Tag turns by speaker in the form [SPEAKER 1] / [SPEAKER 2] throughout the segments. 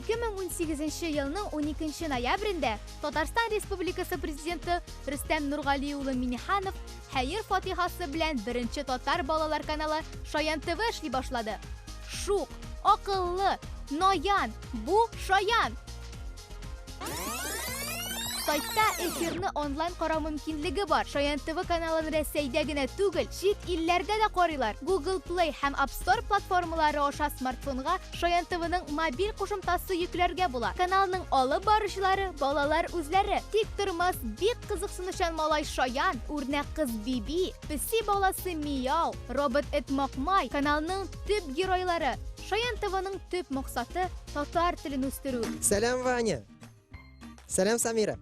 [SPEAKER 1] 2018 yılının 12 noyabrında Tatarstan Respublikası Prezidenti Rüstem Nurgaliyoğlu Minnihanov Hayır Fatihası bilen birinci Tatar Balalar kanalı Şayan TV işli başladı. Şuk, akıllı, noyan, bu Şayan. Saytda efirini online qara mümkünligi var. Şayan TV kanalını Rossiyada gina tugul, chet illarda da qaraylar. Google Play hem App Store platformalari osha smartfonga Şayan TV'ning mobil qo'shimchasi yuklarga bo'lar. Kanalning olib borishlari bolalar o'zlari. Tik turmas, bek qiziqsinishchan malay Şayan, o'rnak qiz Bibi, pisi bolasi Miyav, robot it Moqmay kanalning tüp giroylari. Şayan TV'ning tüp maqsadi tatar tilini o'stiruv.
[SPEAKER 2] Selam Vanya. Selam Samira.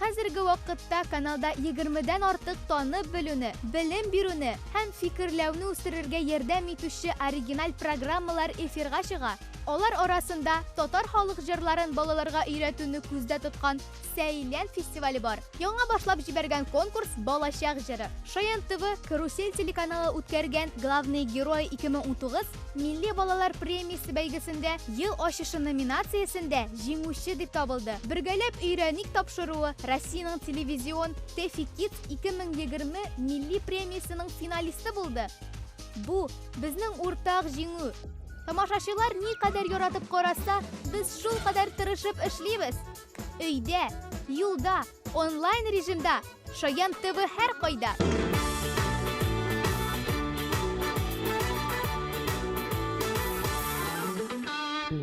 [SPEAKER 1] Hozirgi vaqtda kanalda 20 dan ortiq tonni biluni, bilim beruni ham fikrlavni o'stirishga yordam etuvchi original programmalar efirga chiqar. Ular orasida Tatar xalq jurlarini bolalarga o'rgatuvni ko'zda tutgan Saylan festivali bor. Yangi boshlab jibergan konkurs Bolashaq jiri. Şayan TV Karusel telekanali o'tkazgan Главный герой 2019 Milliy bolalar premiyasi baygesinde yil oshishi nominatsiyasida jenguvchi deb topildi. Birgalab o'rganik topshiruvi Rossiyaning televizion TV Kids 2020 milliy premiyasining finalisti bo'ldi. Bu bizning o'rtaq jenguv. Tomoshachilar ne qadar yoratib qarasa, biz shu qadar tirishib ishlaymiz. Uyda, yo'lda, onlayn rejimda Şayan TV har qayda.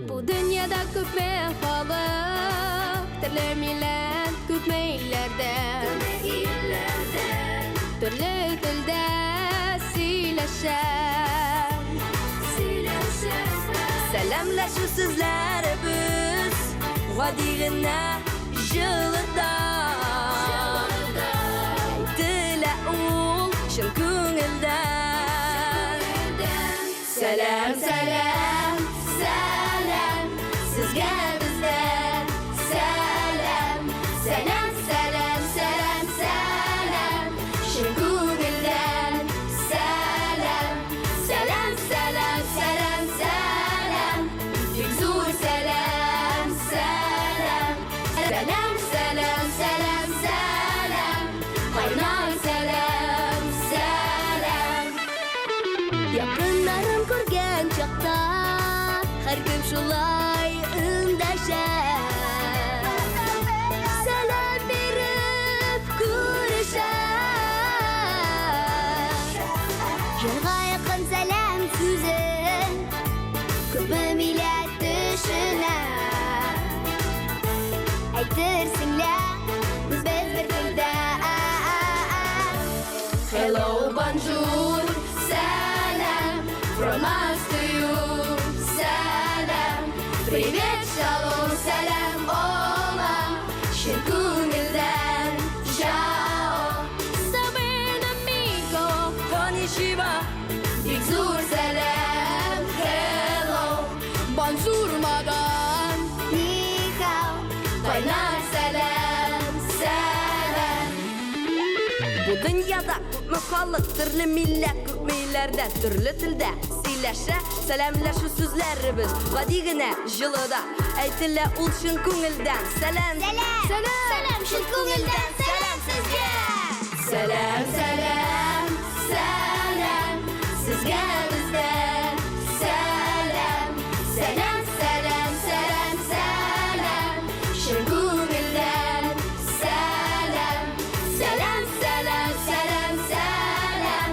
[SPEAKER 3] Bu dünyada ko'pme xalq, turli millat, ko'pme illarda, turli tilda siylashar. Selamlashu sizlari biz, vadig'ina jilida. Dila ul shin ko'ngildan. Salam, salam, salam, sizga bizdan salam. Salam, salam, salam, salam, shin ko'ngildan salam. Salam, salam, salam, salam, bek zo'r salam, salam. Salam, salam, salam, salam, qaynar salam, salam. Yaqinlarim ko'rgan chaqda har kim shulay undashar. Salam berib ko'rishar. Yo'lga yaqin salam so'zin ko'p millat tushunar. Aytirsinglar biz bir tilda. Hello, bonjour, salam, from us to you, salam. Привет, shalom, salam, olam, shin ko'ngildan, ciao. Saben amigo, konnichiwa, bek zo'r salam, hello, bonjour madam, ni hao, qaynar salam, salam. Bu dünyada ko'pme xalq, turli millat, ko'pme illarda, turli tilda siylasha. Salamlashu so'zlari biz, vadig'ina jilida. Aytila ul shin ko'ngildan salam. Salam, salam, shin ko'ngildan salam sizga. Salam, salam, salam, sizga bizdan salam. Salam, salam, salam, salam, shin ko'ngildan salam. Salam, salam, salam, salam,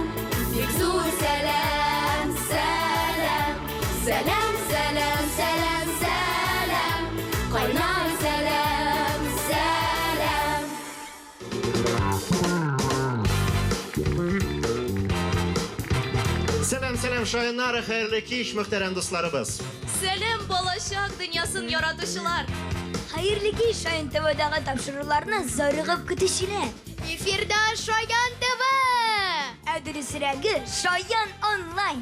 [SPEAKER 3] bek zo'r salam, salam. Salam, salam, salam, salam, qaynar salam, salam.
[SPEAKER 4] Selam selam Şayanlar, hayırlı iş muhterem dostlarımız.
[SPEAKER 5] Selam Bolashaq dünyasının yaratışılar.
[SPEAKER 3] Hayırlı ki Şayan TV'dagi topshiriqlarni zo'rg'ib kutishinglar.
[SPEAKER 1] Efirda Şayan TV.
[SPEAKER 3] Adresiragi Şayan Online.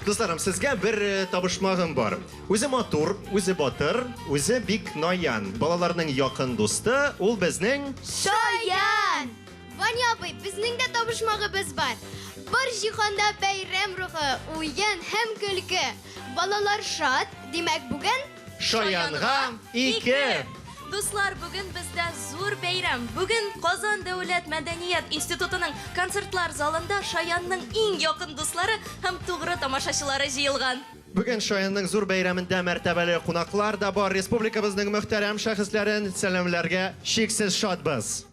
[SPEAKER 4] Dostlarım, sizge bir tabışmağım var. O'zi motor, o'zi botir, o'zi bek noyan. Balalarning yaqin do'sti, ul bizning
[SPEAKER 1] Şayan.
[SPEAKER 6] Ваня абый, безнең дә табышмагыбыз бар. Бар җиһанда бәйрәм рухы, уен һәм көлке. Балалар шат, димәк бүген
[SPEAKER 4] Шаянга 2.
[SPEAKER 5] Дуслар, бүген бездә зур бәйрәм. Бүген Казан Дәүләт Мәдәният институтының концертлар залында Шаянның иң якын дуслары һәм тугры тамашачылары җыелган.
[SPEAKER 4] Бүген Шаянның зур бәйрәмендә мәртәбәле кунаклар да бар. Республикабызның мөхтәрәм шәхесләрен сәламләргә шиксез шатбыз.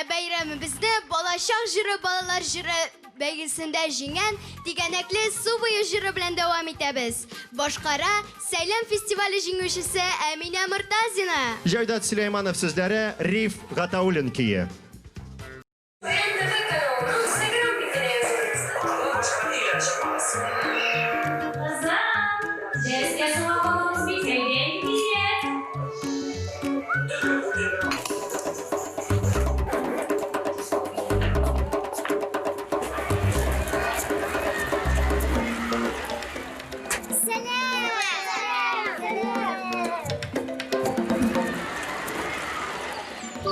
[SPEAKER 6] бәйрәмебезне балачак җыры, балалар җыры бәйгесендә җиңгән тигәнәкле су буе җыры белән дәвам итәбез. Башкара Сәйләм фестивале җиңүчесе Әминә Мортазина.
[SPEAKER 4] Җайдат Сөләйманов сүзләре, Риф Гатауллин кие.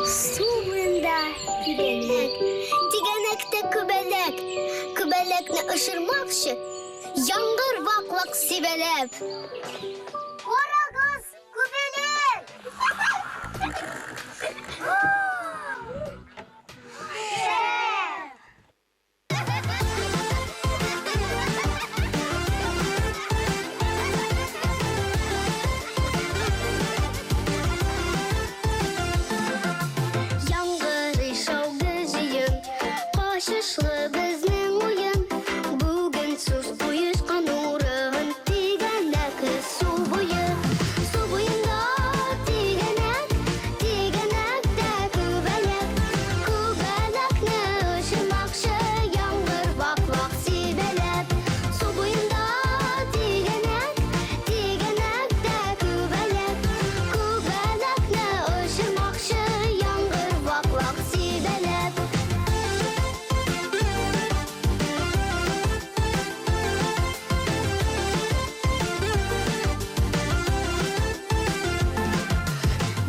[SPEAKER 7] Суында тигәнәк, тигәнәктә күбәләк, күбәләкне ышырмакчы, яңгыр ваклак сибәләп. Карагыз, күбәләк! Яңгыр шауды җыен, кашышлы безнең уен. Бүген сүз куешкан урын, тигәнәк су буе. Су буенда тигәнәк, тигәнәктә күбәләк. Күбәләкне ышырмакчы, яңгыр ваклак сибәләп. Су буенда тигәнәк, тигәнәктә күбәләк. Күбәләкне ышырмакчы, яңгыр ваклак сибәләп.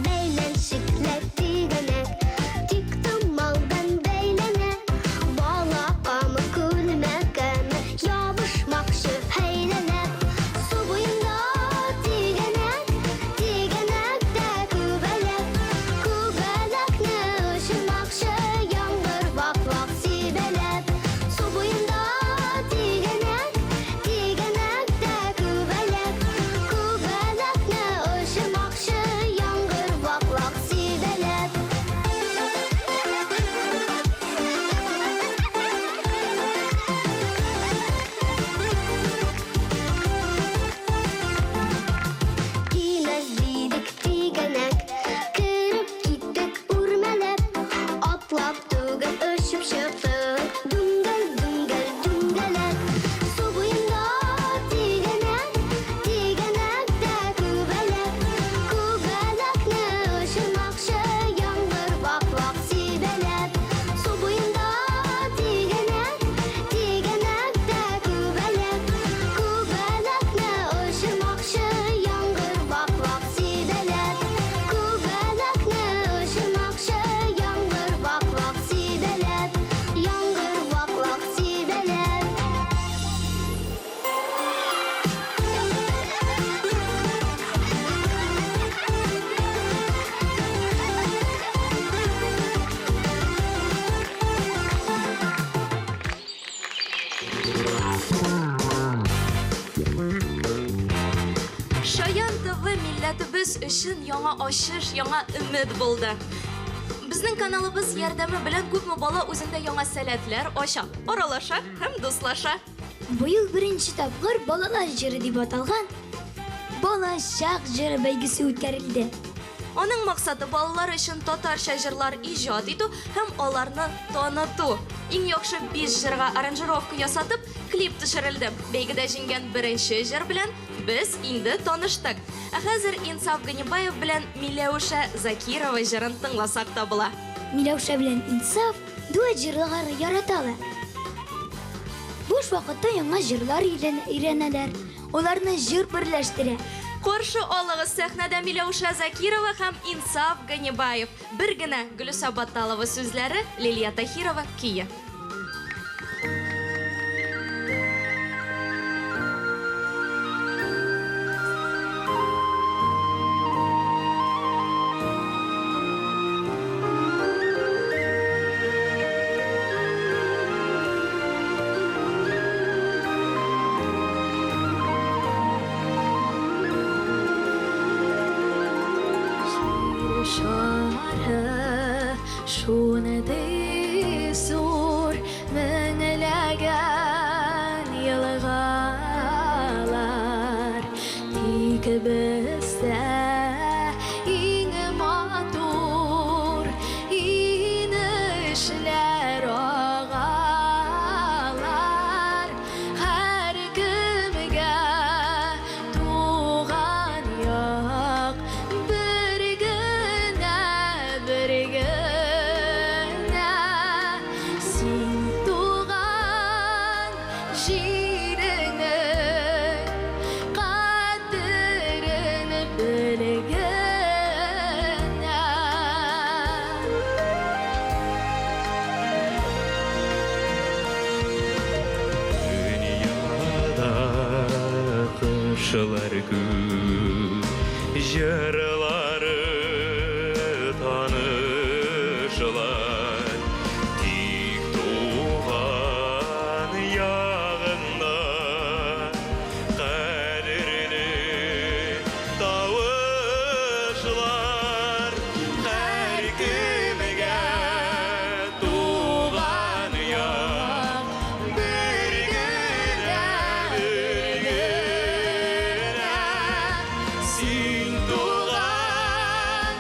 [SPEAKER 7] Бәйләнчекләр тигәнәк, тик томалдан бәйләнә. Бала камы күлмәкәме, ябышмакчы әйләнәп. Су буенда тигәнәк, тигәнәктә күбәләк. Күбәләкне ышырмакчы, яңгыр ваклак сибәләп. Су буенда тигәнәк, тигәнәктә күбәләк. Күбәләкне ышырмакчы, яңгыр ваклак сибәләп. Кимәс дидек тигәнәк, кереп киттек үрмәләп. Атлап түгел очып чыктык, дүңгәл, дүңгәл, дүңгәләп. Су буенда тигәнәк, тигәнәктә күбәләк. Күбәләкне ышырмакчы, яңгыр ваклак сибәләп. Су буенда тигәнәк, тигәнәктә күбәләк. Күбәләкне ышырмакчы, яңгыр ваклак сибәләп. Күбәләкне ышырмакчы, яңгыр ваклак сибәләп. Яңгыр ваклак сибәләп.
[SPEAKER 5] Шаян ТВ милләтебез өчен яңа ачыш, яңа өмет булды. Безнең каналыбыз ярдәме белән күпме бала үзендә яңа сәләтләр ача, аралаша һәм дуслаша.
[SPEAKER 3] Быел беренче тапкыр балалар җыры дип аталган балачак җыры бәйгесе үткәрелде.
[SPEAKER 5] Аның максаты балалар өчен татарча җырлар иҗат итү һәм аларны таныту. Иң яхшы 5 җырга аранжировка ясатып, клип төшерелде. Бәйгедә җиңгән беренче җыр белән без инде таныштык. Ә хәзер Инсаф Ганибаев белән Миләүшә Закирова җырын тыңласак та була.
[SPEAKER 3] Миләүшә белән Инсаф дуэт җырлар яраталар. Буш вакытта яңа җырлар өйрәнәләр. Аларны җыр берләштерә.
[SPEAKER 5] Qo'rshi ollig'i sahnada Milausha Zakirova ham Insaf Ganibayev. Birgina Gulusa Battalova so'zlari, Liliya Tahirova kuyi. Şarı şunu desur menelagan yılgalar Tiki bizde yine matur inişler ağalar Her kimge tuğan yok bir güne Sin tuğan şiirini Kadrini bilgine
[SPEAKER 8] Dünyada kışlar gün Jırları tanışlar Tik tuğan yağında Kadirli tavışlar Her kimge tuğan yağ Bir güne Sin tuğan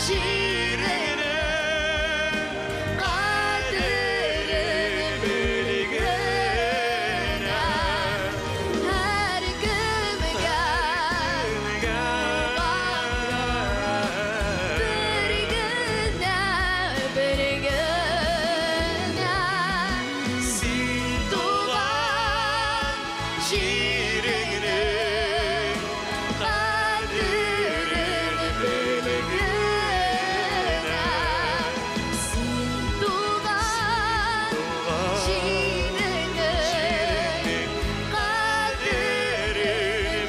[SPEAKER 8] şiirini Kaderini bilgine
[SPEAKER 5] Her kimge bir güne
[SPEAKER 8] Sin tuğan şiirini Kaderini bilgine
[SPEAKER 5] Sin tuğan şiirini
[SPEAKER 8] Kaderini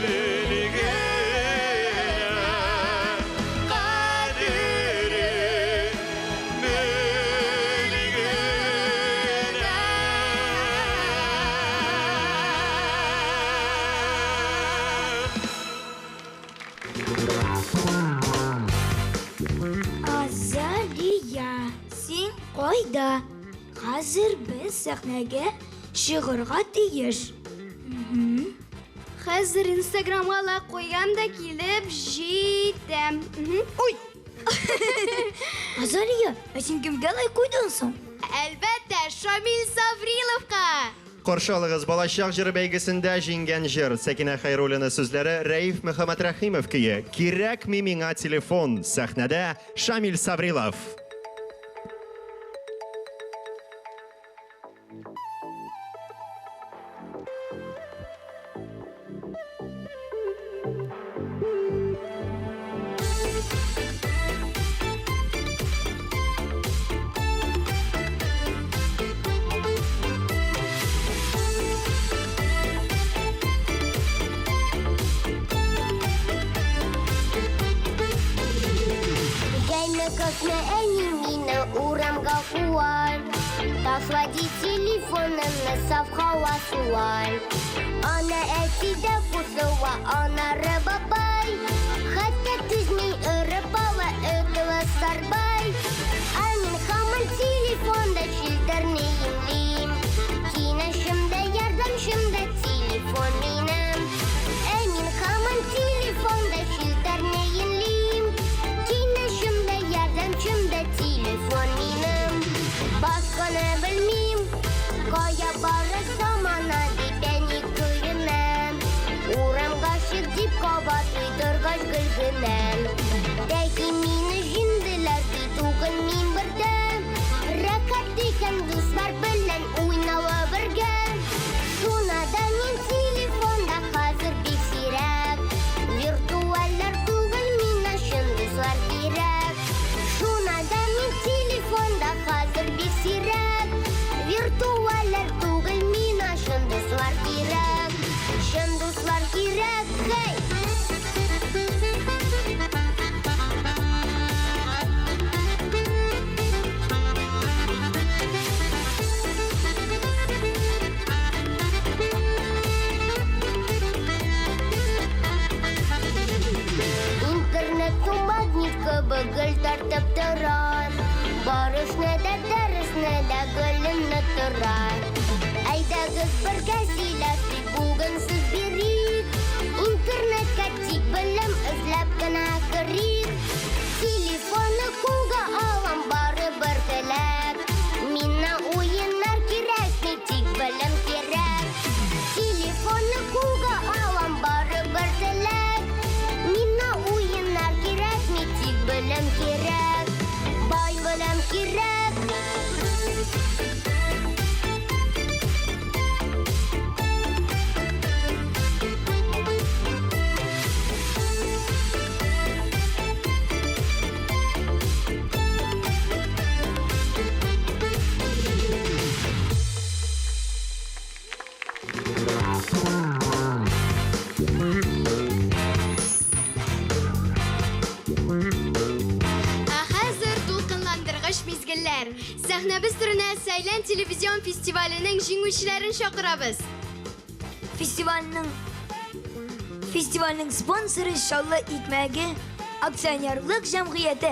[SPEAKER 8] bilgine Kaderini
[SPEAKER 3] Azaliya, sen qayda? Hozir biz sahnaga chiqirga tegish.
[SPEAKER 6] Hozir Instagramga la qo'ygamda kelib jetam. Uy.
[SPEAKER 3] Azaliya, sen kimga like qo'yding so'ng?
[SPEAKER 6] Albatta, Shamil Savrilovga.
[SPEAKER 4] Qo'rshi ollig'iz Bolashaq jiri beygisinde jingan jir. Sakina Xayrulina so'zlari, Raif Muhammad Rahimov kuyi. Kerakmi menga telefon? Sahnada Shamil Savrilov.
[SPEAKER 7] Как на Энимина урамга хуан Таслади телефона на совхала суан Она этида пусова, она рыбабай Хотя ты с ней рыбала этого сарбай Анин хаман телефонда шилдерни имлим Кина шымда ярдам шымда телефон минам Анин хаман телефонда шилдерни имлим Kina şımda yardımcımda telefon benim Başkanı bilmeyim Kaya barı zamana di beni köyünem Uğram kaşık dip kabat Бурышны да, дәресне дә, гөлемне торар. Әйдәгез бергә сөйләшик, бүген сүз бирик. Интернетка тик белем эзләп кенә керик. Телефонны кулга алам, барыбер теләк. Миңа уеннар кирәкми, тик белем кирәк. Телефонны кулга алам, барыбер теләк. Миңа уеннар кирәкми, тик белем кирәк. Бай белем кирәк.
[SPEAKER 6] Сәхнәбез түренә Сәйлән телевизион фестиваленең җиңүчеләрен чакырабыз.
[SPEAKER 3] Фестивальның спонсоры Шаллы икмәге акционерлык җәмгыяте.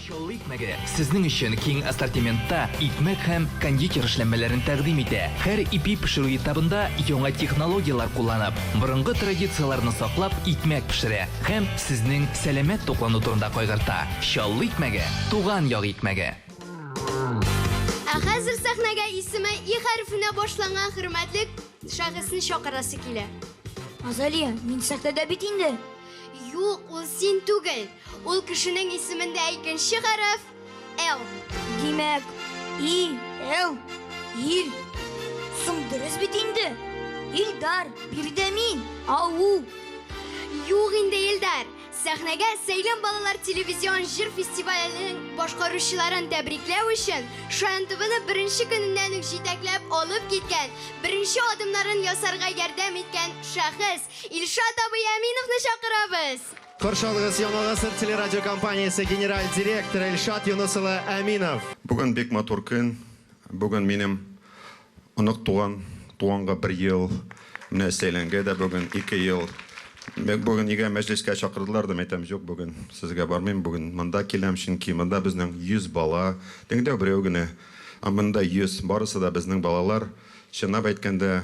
[SPEAKER 9] Шаллы икмәге сезнең өчен киң ассортиментта икмәк һәм кондитер эшләнмәләрен тәкъдим итә. Һәр ипи пешерү этабында яңа технологиялар кулланып, борынгы традицияларны саклап икмәк пешерә һәм сезнең сәламәт туклану турында кайгырта. Шаллы икмәге, туган як икмәге.
[SPEAKER 6] Хәзер сәхнәгә исеме И хәрефенә башланган хөрмәтле шәхесне чакырасы килә.
[SPEAKER 3] Азалия, мин сәхнәдә бит инде.
[SPEAKER 6] Юк, ул син түгел. Ул кешенең исемендә икенче хәреф Л.
[SPEAKER 3] Димәк, И, Л, Ил. Соң дөрес бит инде. Илдар, бирдә мин. Ау.
[SPEAKER 6] Юк инде Илдар. Сәхнәгә Сәйлән балалар телевизион җыр фестиваленең башкаручыларын тәбрикләү өчен Шаян ТВны беренче көннән үк җитәкләп алып киткән, беренче адымнарын ясарга ярдәм иткән шәхес Илшат абый Әминовны чакырабыз.
[SPEAKER 4] Каршы алыгыз Яңа гасыр телерадиокомпаниясе генераль директоры Илшат Юнус улы Әминов.
[SPEAKER 10] Бүген бик матур көн. Бүген минем онык туганга 1 ел, менә Сәйләнгә дә бүген 2 ел. Бүген нигә мәҗлескә чакырдылар да, әйтәм, юк, бүген сезгә бармыйм, бүген монда киләм, чөнки монда безнең 100 бала, дигәндә берәү генә, монда 100, барысы да безнең балалар. Чынлап әйткәндә,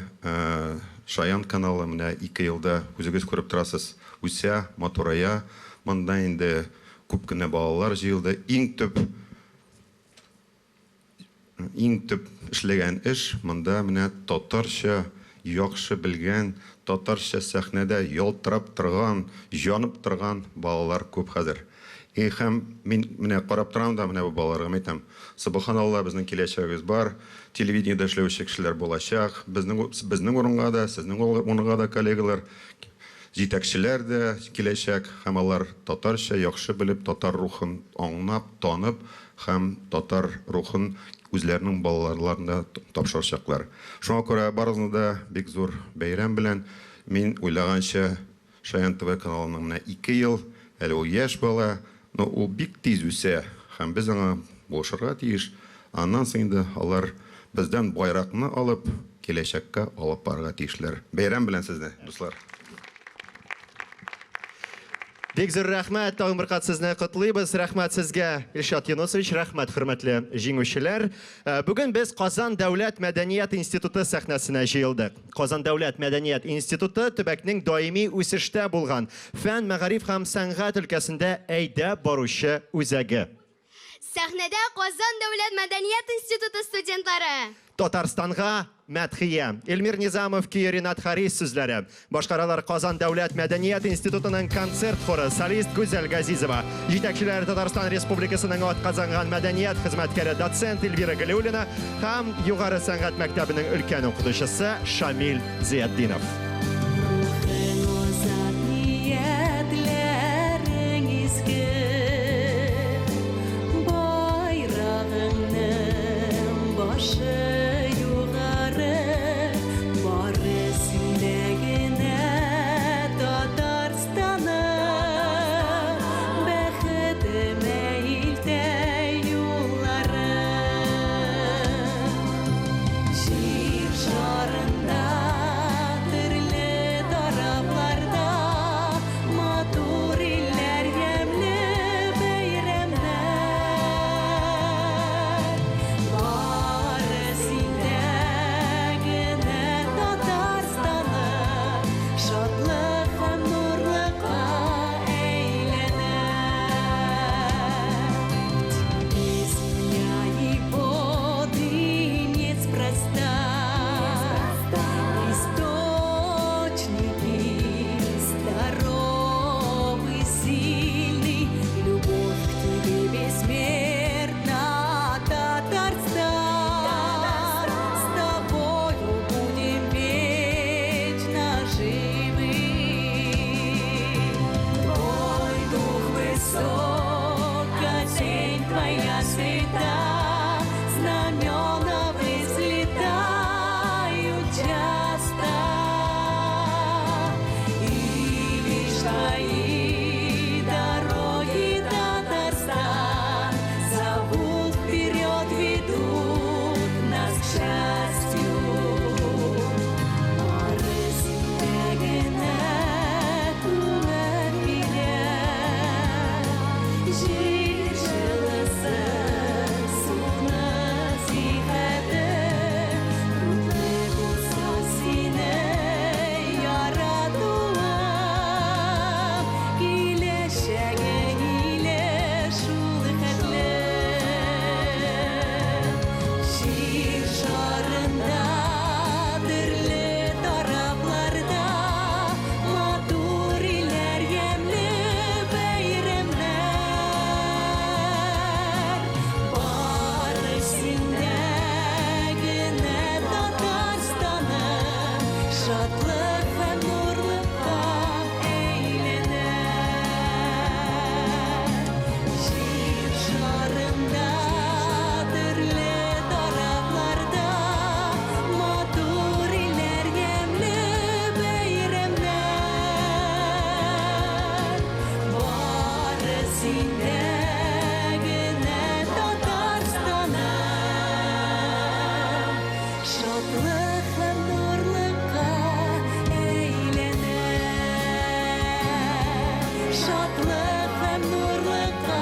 [SPEAKER 10] Шаян каналы менә 2 елда үзегез күреп торасыз, үсә, матурая, монда инде күп кенә балалар җыелды. Иң төп эшләгән эш монда менә татарча яхшы белгән, татарча сәхнәдә ялтырап торган, җанып торган балалар күп хәзер. Һәм мин менә карап торам да, менә бу балаларга әйтәм, субханалла, безнең киләчәгебез бар, телевидениедә эшләүче кешеләр булачак, безнең урынга да, сезнең урынга да коллегалар, җитәкчеләр дә киләчәк, һәм алар татарча яхшы белеп, татар рухын аңлап, танып, һәм татар рухын үзләренең балаларына тапшырачаклар. Шуңа күрә барыгызны да бик зур бәйрәм белән, мин уйлаганча Шаян ТВ каналының менә 2 ел, әле ул яшь бала, но ул бик тиз үсә, һәм без аңа булышырга тиеш. Аннан соң инде алар бездән байракны алып, киләчәккә алып барырга тиешләр. Бәйрәм белән сезне, дуслар.
[SPEAKER 4] Бик зур рәхмәт, тагын бер кат сезне котлыйбыз. Рәхмәт сезгә, Илшат Юнусович, рәхмәт, хөрмәтле җиңүчеләр. Бүген без Казан дәүләт мәдәният институты сәхнәсенә җыелдык. Казан дәүләт мәдәният институты төбәкнең даими үсештә булган фән, мәгариф һәм сәнгать өлкәсендә әйдә баручы үзәге.
[SPEAKER 6] Сәхнәдә Казан дәүләт мәдәният институты студентлары.
[SPEAKER 4] Татарстанга мәдхия. Эльмир Низамов, Ринат Харис сүзләре. Башкаралар Казан дәүләт мәдәният институтының концерт хоры, солист Гүзәл Газизова. Җитәкчеләре Татарстан Республикасының атказанган мәдәният хезмәткәре доцент Эльвира Галиуллина һәм югары сәнгать мәктәбенең өлкән укытучысы Шамил Зиятдинов.
[SPEAKER 8] Şarında
[SPEAKER 11] Шатлык һәм нурлыкка әйләнә. Шатлык һәм нурлыкка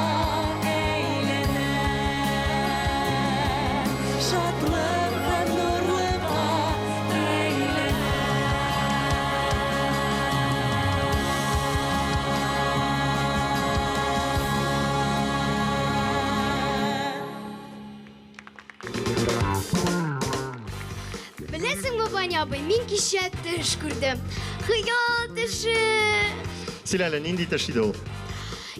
[SPEAKER 11] әйләнә. Шатлык һәм нурлыкка
[SPEAKER 6] Беләсеңме, Ваня абый, мин кичә төш күрдем. Хыял төше.
[SPEAKER 4] Сөйләле, нинди төш иде ул?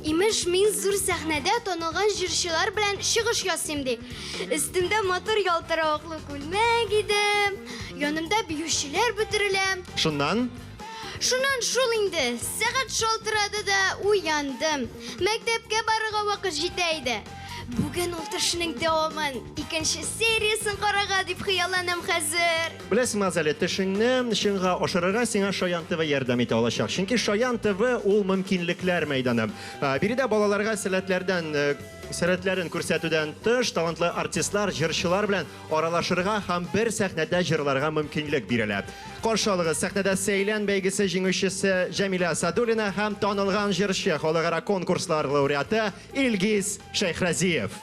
[SPEAKER 6] Имеш, мин зур сәхнәдә танылган җырчылар белән чыгыш ясыйм ди. Өстемдә мотор ялтыравыклы күлмәк иде. Янымда биючеләр бөтерелә.
[SPEAKER 4] Шуннан
[SPEAKER 6] Шуннан шул инде. Сәгать шалтырады да уяндым. Мәктәпкә барырга вакыт җитә иде. Бүген ул төшнең дәвамын, икенче сериясын карарга дип хыялланам хәзер.
[SPEAKER 4] Беләсеңме, Азалия, төшеңне чынга ашырырга сиңа Шаян ТВ ярдәм итә алачак. Чөнки Шаян ТВ ул мөмкинлекләр мәйданы. Биредә балаларга сәләтләрен күрсәтүдән тыш талантлы артистлар, җырчылар белән аралашырга һәм бер сәхнәдә җырларга мөмкинлек бирелә. Каршы алыгыз, сәхнәдә Сәйлән бәйгесе җиңүчесе Җәмилә Садулина һәм танылган җырчы, халыкара конкурслар лауреаты Илгиз Шәйхразиев.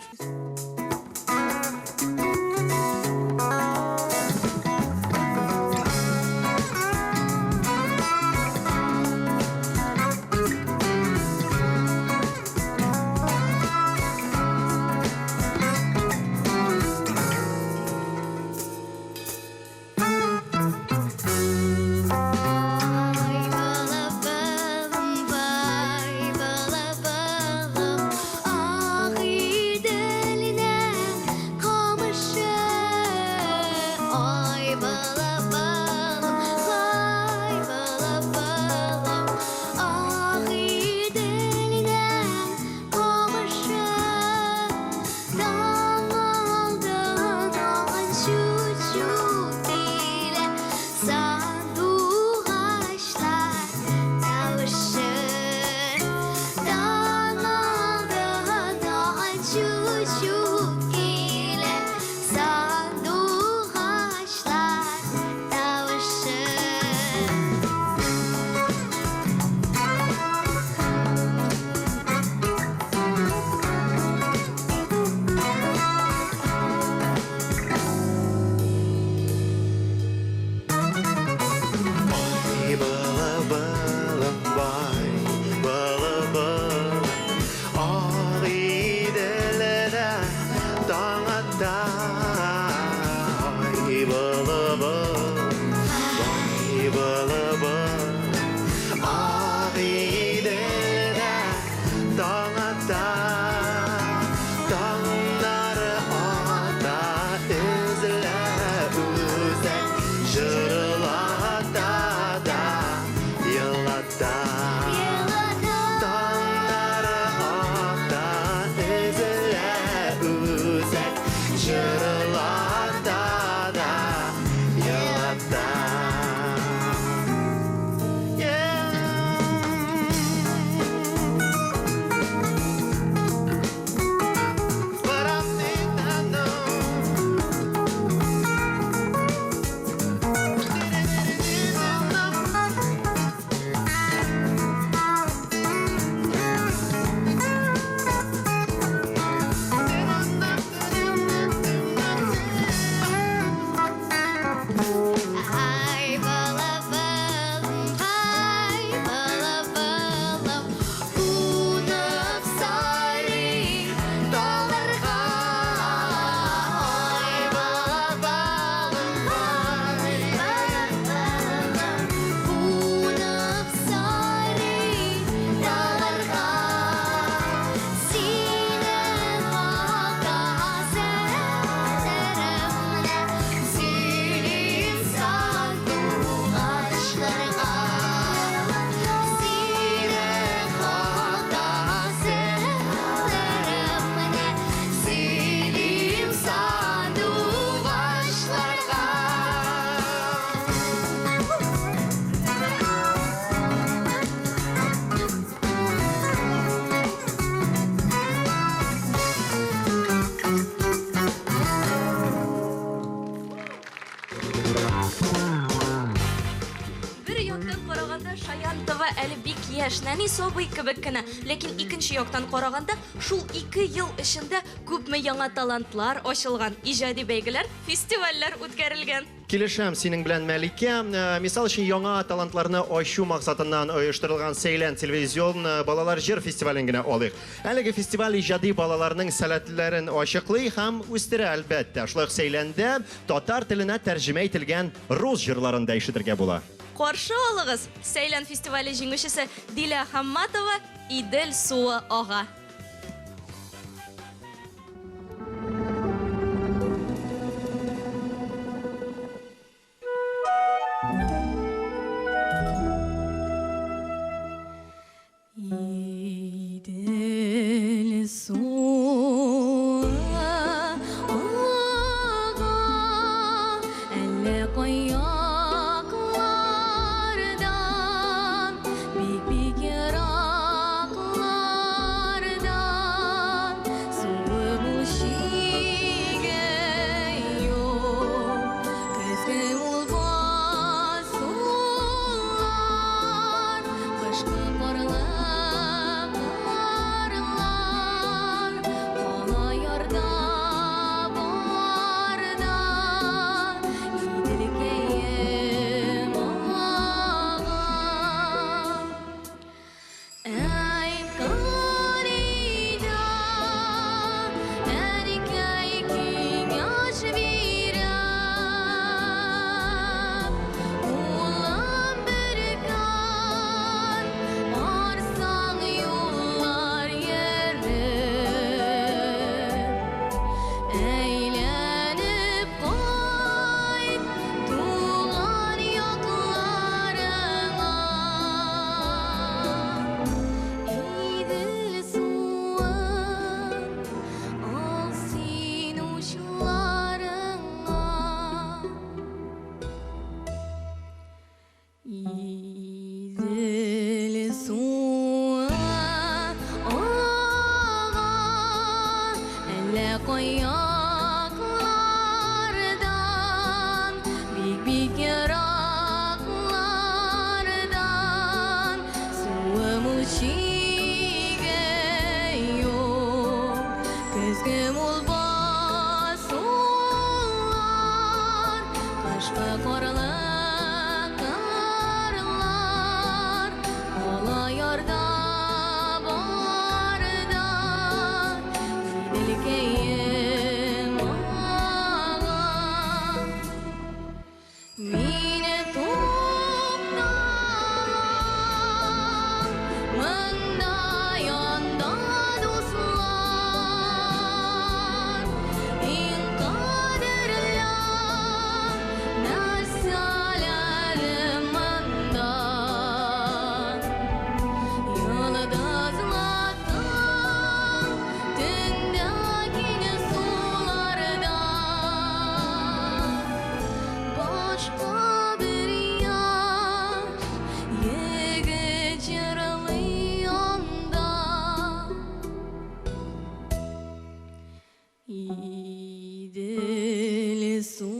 [SPEAKER 5] яктан караганда Шаян ТВ әле бик яшь, нәни сабый кебек кенә, ләкин икенче яктан караганда шул 2 ел эчендә күпме яңа талантлар ачылган, иҗади бәйгеләр, фестивальләр үткәрелгән.
[SPEAKER 4] Килешәм синең белән Мәликә. Мисал өчен яңа талантларны ачу максатыннан оештырылган Сейлән телевизион балалар җыр фестивален генә алыйк. Әлеге фестиваль иҗади балаларның сәләтләрен ачыклый һәм үстерә әлбәттә. Шулай ук Сейләндә татар теленә тәрҗемә ителгән рус җырларын да ишетергә була.
[SPEAKER 5] Каршы алыгыз, Сейлән фестивале җиңүчесе Дилә Хамматова, Идел суы ага.
[SPEAKER 11] İdil suğa ağa elle koyaklardan bik bik yaraklardan suğumuş yok kızgın olmaz sular kışkı korlar İdil suğa ağa elle koyaklardan bik bik yaraklardan suğumuş yok kızgın olmaz sular kışkı korlar İdil suğa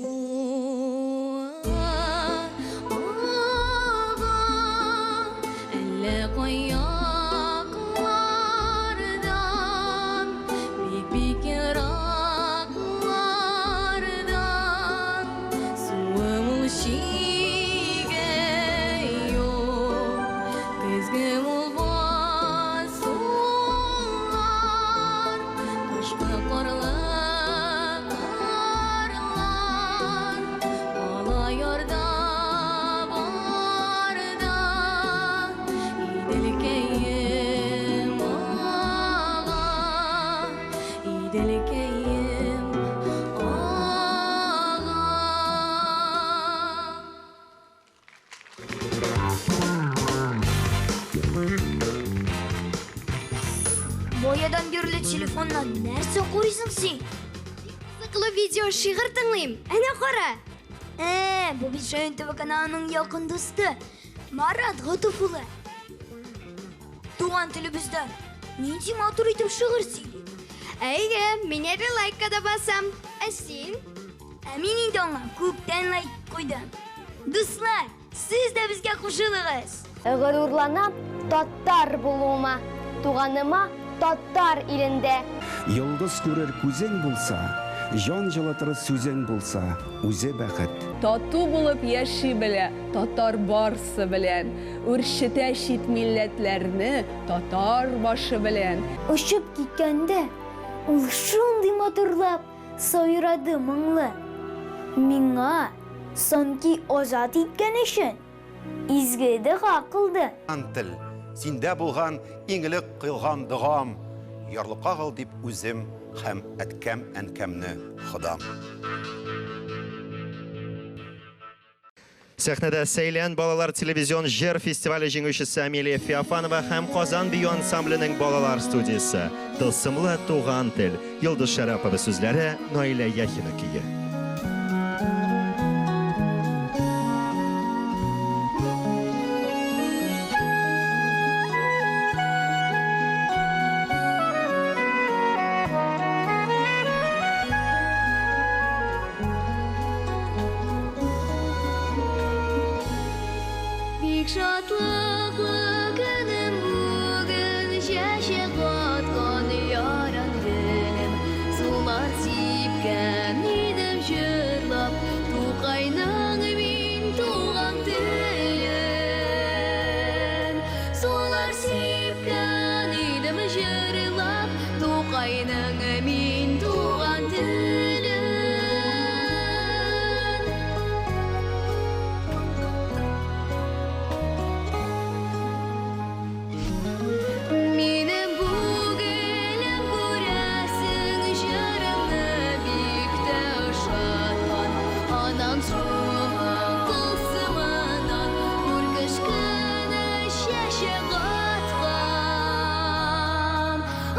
[SPEAKER 11] ağa elle koyaklardan bik bik yaraklardan suğumuş yok kızgın olmaz sular kışkı korlar
[SPEAKER 3] Boyadan görülü telefonla nerede koyuyorsun sen?
[SPEAKER 6] Sıklı video şiir tınlayayım. Ana kara.
[SPEAKER 3] Bu bir Şayan TV kanalının yakın dostu. Marat Gıtıfılı. Tuğan telebizde. Neci matır etip şiir söyleyeyim.
[SPEAKER 6] Eyge, mineri like'a da basam. Esin.
[SPEAKER 3] Emin idonla köpten like koydum. Dostlar, Siz de bizge koşulunuz.
[SPEAKER 7] Gururlanam Tatar buluma, tuğanıma Tatar ilinde.
[SPEAKER 12] Yıldız görür көзең bulsa, жан жылытыр сөзең bulsa, үзе бәхет.
[SPEAKER 11] Тату булып яши белә татар барсы белән. Үршетә чит милләтләрне татар башы белән.
[SPEAKER 7] Uçup gitkende, ул шундый матурлап, сайрады моңлы. Миңа sanki azat иткән өчен изгеде кылды.
[SPEAKER 13] Антыл, синдә булган иңлек кылган догам, ярлыкка кыл дип үзем һәм әткәм әнкәмне Худам.
[SPEAKER 4] Сәхнәдә Сейлән балалар телевизион җыр фестивале җиңүчесе Амелия Феофанова һәм Казан бию ансамбленең балалар студиясе. Тылсымлы туган тел. Йолдыз Шәрәпова сүзләре, Наилә Яхина кие.
[SPEAKER 11] Бик шатлыклы көнем бүген, чәчәк аткан ярандым. Сулар сипкән идем җырлап, Тукайның мин туган телен. Сулар сипкән идем җырлап, Тукайның мин туган телен. Минем бүген күрәсең җырымны бик тә ошаткан. Анан шуңа тылсымыннан күркешкене чәчәк аткан.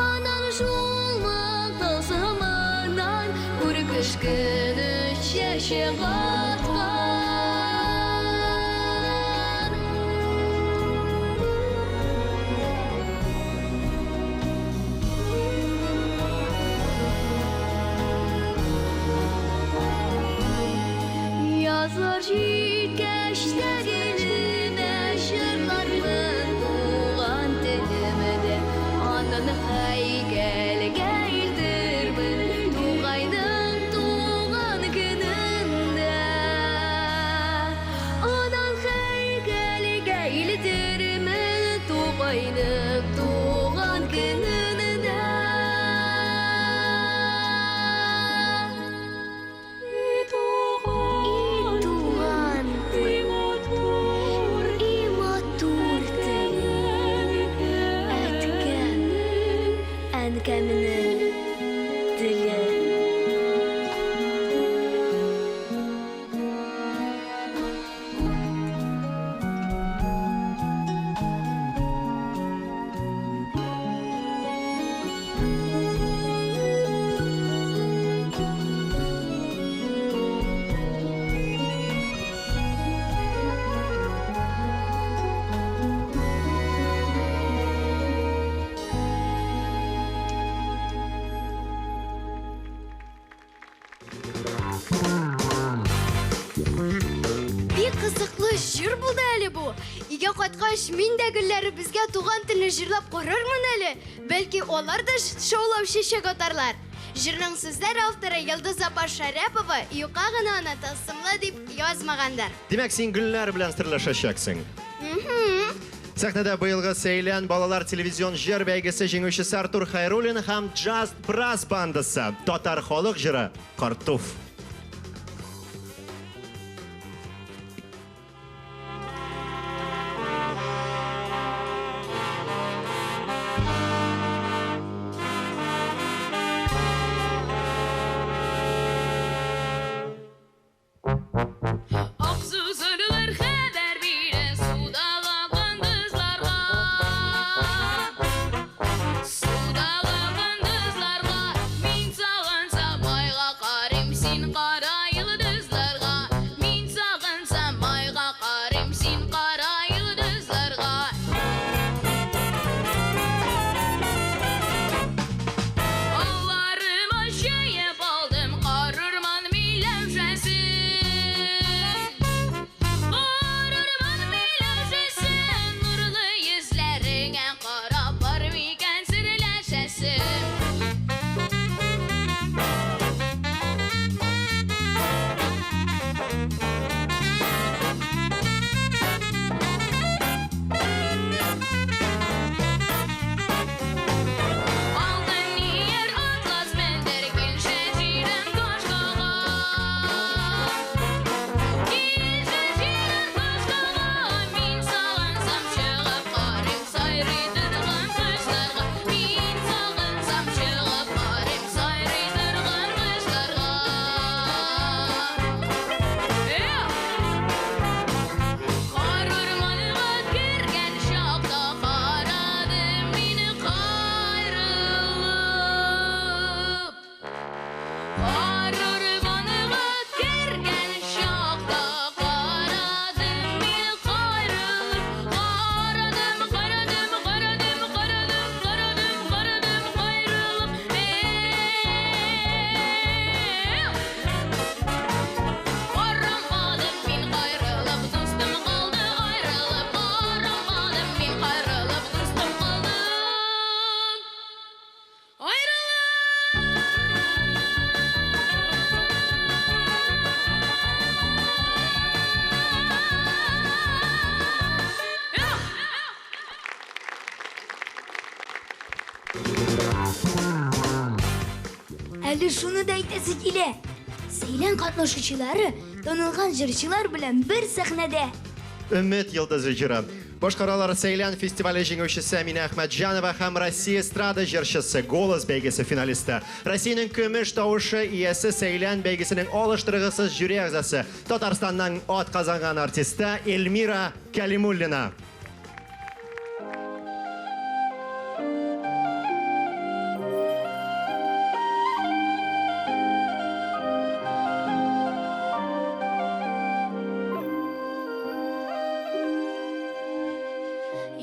[SPEAKER 11] Анан шуңа тылсымыннан күркешкене чәчәк аткан. Yazlar җиткәч тә гелемә җырлармын туган телемдә. Аннан һәйкәлгә илтермен Тугайның туган көнендә. Аннан һәйкәлгә илтермен Тугайның туган көнендә. Туган иматур әткәм әнкәмнең теле.
[SPEAKER 6] Бик кызыклы җыр булды әле бу. Өйгә кайткач, мин дә гөлләре безгә туган телне җырлап карармын әле. Бәлки алар да шаулап чәчәк атарлар. Җырның сүзләр авторы Йолдыз апа Шәрәпова юка гына аны тылсымлы дип язмагандар.
[SPEAKER 4] Димәк, син гөлләр белән серләшәчәксең. Сәхнәдә быелгы Сейлән балалар телевизион җыр бәйгесе җиңүчесе Артур Хайруллин һәм Just Brass бандасы татар халык җыры Картуф.
[SPEAKER 11] Аксу сөлеләр хәбәр бирә судагы кындызларга. Судагы кындызларга мин сагынсам айга карыйм син
[SPEAKER 3] Әлі шуны да әйтәсе килә. Сәйлән катнашучылары танылган җырчылар белән бер сәхнәдә.
[SPEAKER 4] Ümit Yıldızı Jüri. Boshqarolar Seylan festivali jinguvchisi Amina Ahmadjanova ham Rossiya estrada jurchisi Golos baygisi finalisti. Rossiyaning kumush tovushi iyasi Seylan baygisining olishtirg'isiz jyuri a'zosi Tataristondan ot qozongan artista Elmira Kalimullina.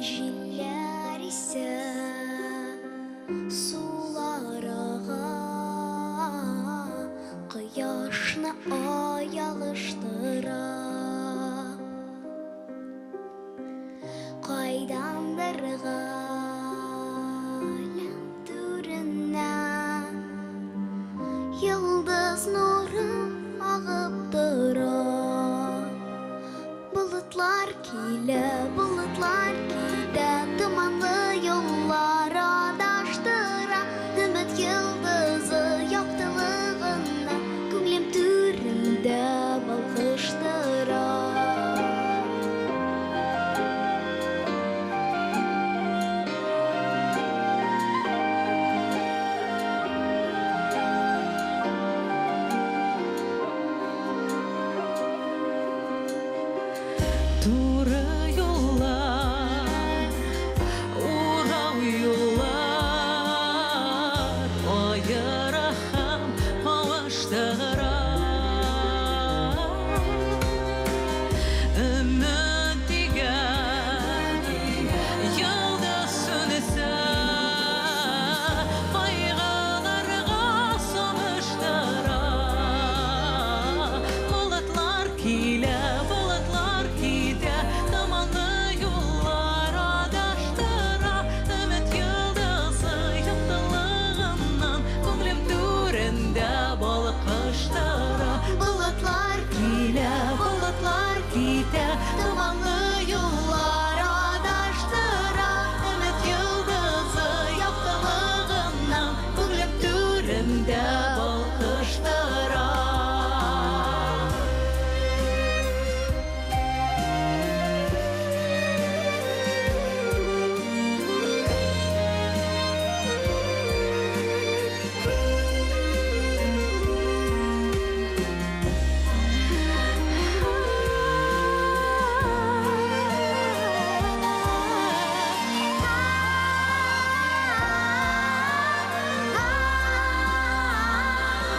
[SPEAKER 7] Җилләр исә суларга, кояшны аялыштыра. Кайдандыр галәм түреннән йолдыз нуры агып тора. Bulutlar kile, dumanlı yollar adaştıra. Ümit yıldızı yoktuluğunda, күңлем түрінде balkıştıra.
[SPEAKER 8] Туры yollar, урау yollar, ayıra ham kavuştıra. Ümit digen yolda sönese, kaygılarga soğuştıra. Bulutlar kile, bulutlar kide, dumanlı yollar adaştıra. Ümit yıldızı yoktuluğundan, ko'nglim türünde balkıştıra. Bulutlar kile, bulutlar kide, dumanlı yollar adaştıra. Ümit yıldızı yoktuluğundan, ko'nglim türünde balkıştıra.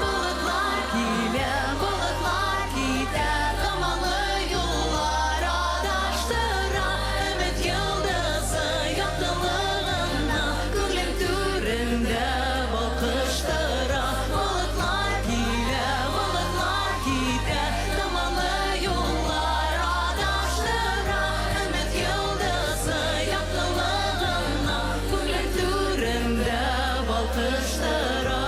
[SPEAKER 8] Bulutlar kile, bulutlar kide, dumanlı yollar adaştıra. Ümit yıldızı yoktuluğundan, ko'nglim türünde balkıştıra. Bulutlar kile, bulutlar kide, dumanlı yollar adaştıra. Ümit yıldızı yoktuluğundan, ko'nglim türünde balkıştıra.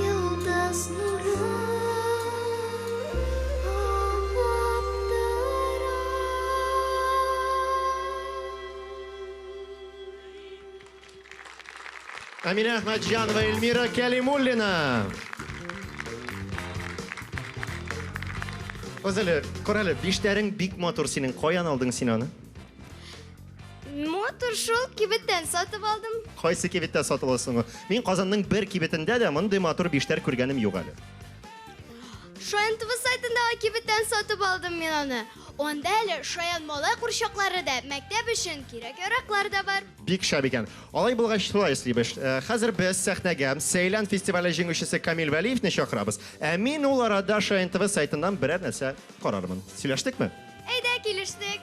[SPEAKER 7] Yıldız nuru
[SPEAKER 4] Amina Ahmadjanova, Elmira Kalimullina. O'zili, ko'rali, beshtaring bik motor sening. Qo'yan olding sen uni?
[SPEAKER 6] Motor shul kibitdan sotib oldim.
[SPEAKER 4] Qaysi kibitdan sotib olsang? Men Qozonning bir kibitida da bunday motor beshtar ko'rganim yo'q hali.
[SPEAKER 6] Shoyan saytında kibitdan sotib oldim men uni. Onda hali Shoyan mola qurshaqlarida maktab uchun kerak-yaroqlar da bor.
[SPEAKER 4] Bik shab ekan. Olay bo'lg'ach to'la eslaymiz. Hozir biz sahnaga Seylan festivali jinguvchisi Kamil Valiyevni chaqiramiz. Men u arada Shoyan TV saytidan biror narsa qararman. Silashdikmi?
[SPEAKER 6] Ayda kelishdik.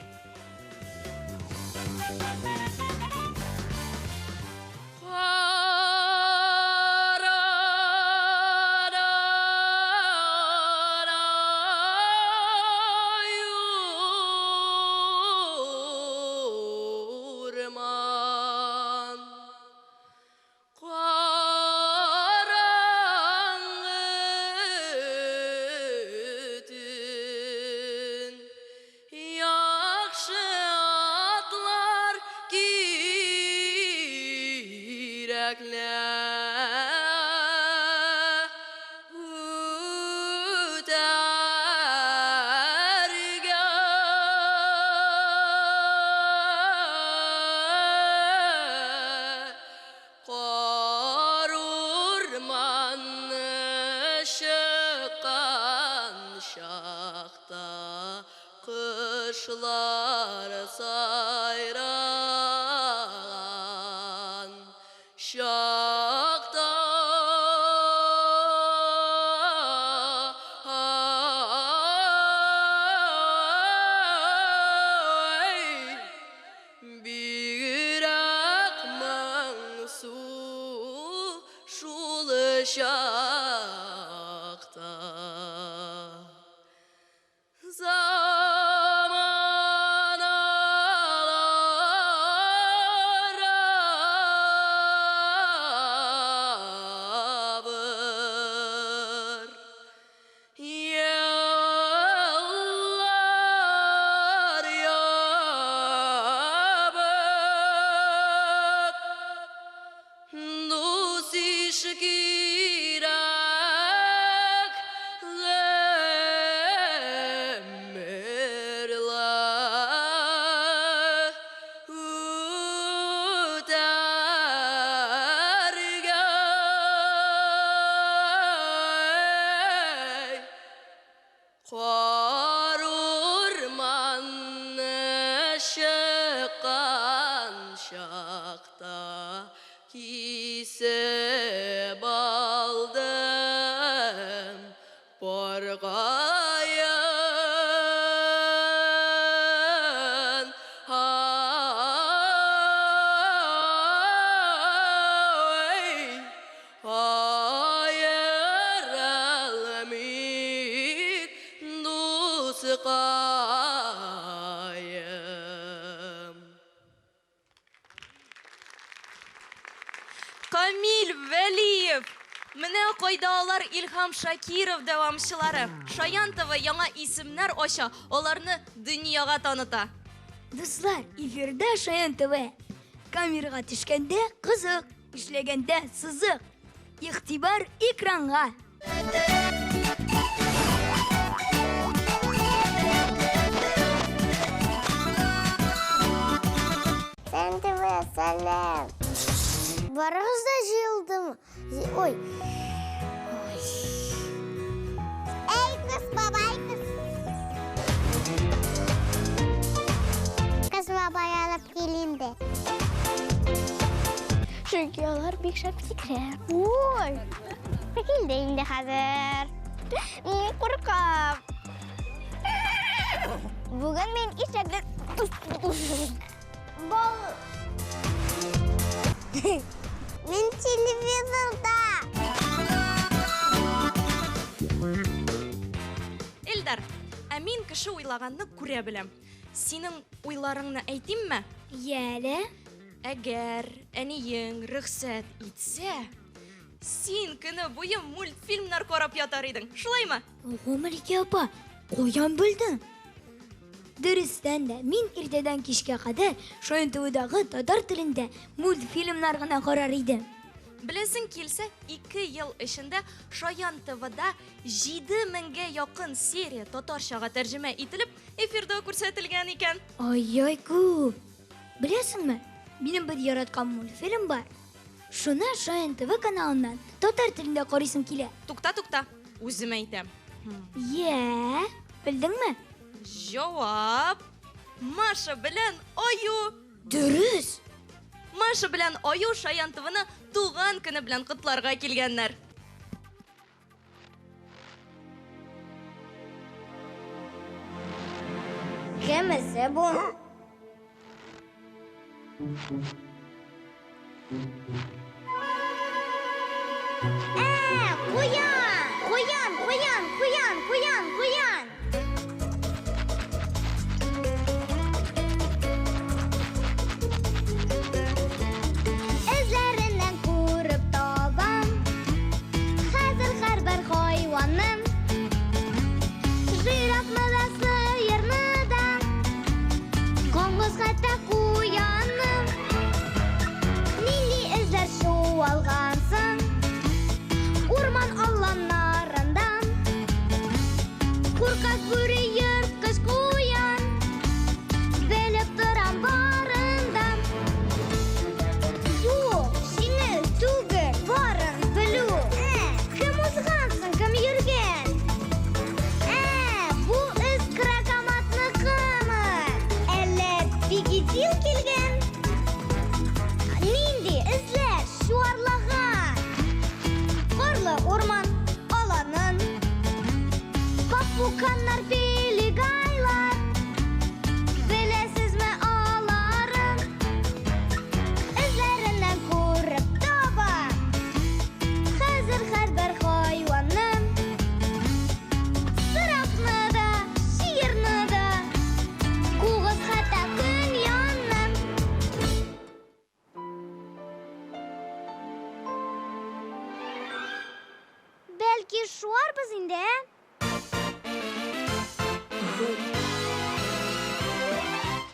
[SPEAKER 8] Kışlar sayran şakta bir akman su şulu şakta Kisip aldım porgayın hayır almik dusqayım.
[SPEAKER 5] Kamil Veliyev. Менә кайдалар Илһам Шакиров дәвамчылары. Шаянтова яңа исемнәр ача, аларны дөньяга таныта.
[SPEAKER 3] Дуслар, эфирда Шаян ТВ. Камерага төшкәндә кызык, эшләгәндә сызык. Игътибар экранга.
[SPEAKER 7] Шаян ТВ, сәлам. Барыгыз да җыелдымы? Ой. Эй, кыз бабай кыз. Кыз бабай алып келинде. Чөнки алар бик шәп фикер. Ой. Килде инде хәзер. Мин куркам. Бүген мин ишәклек. Бол. Мен телевизорда.
[SPEAKER 5] Эльдар, ә мин кеше уйлаганны күрә беләм. Синең уйларыңны әйтимме?
[SPEAKER 3] Яле.
[SPEAKER 5] Әгәр әниең рөхсәт итсә, син көне буе мультфильмнар карап ятар идең. Шулаймы?
[SPEAKER 3] Гомерке апа, каян белдең? Дөрестән дә, мин иртәдән кичкә кадәр Шаян ТВдагы татар телендә мультфильмнар гына карар идем.
[SPEAKER 5] Беләсең килсә, 2 ел эчендә Шаян ТВда 7000гә якын серия татарчага тәрҗемә ителеп, эфирда күрсәтелгән икән.
[SPEAKER 3] Ай-ай күп. Беләсеңме? Минем бер яраткан мультфильм бар. Шуны Шаян ТВ каналыннан татар телендә карыйсым килә.
[SPEAKER 5] Тукта, үзем әйтәм.
[SPEAKER 3] Я, белдеңме?
[SPEAKER 5] Җавап. Маша белән Аю.
[SPEAKER 3] Дөрес.
[SPEAKER 5] Маша белән Аю Шаян ТВны туган көне белән котларга килгәннәр.
[SPEAKER 7] Кемесе бу? Куян. Эзләреннән күреп табам, хәзер һәрбер хайванның. Жирафны да, сыерны да, коңгыз хәтта куянның. Нинди эзләр шул калгансың. Урман алланнарындан куркак бүре йырткыч куян, белеп турам барындан. Юк, жеңіл түгел барын білу. Кім озғансың, кім йөргән? Бу эз кракаматныкымы? Әллә бигидил килгән? Нинди эзләр шуарлаган? Карлы урман аланын, папуканнар пелигайлар. Беләсезме аларын? Эзләреннән күреп таба. Хәзер һәрбер хайванның сыракны да, шиырны да, кугыз хәтта көньянның. Бәлки шуарбыз инде?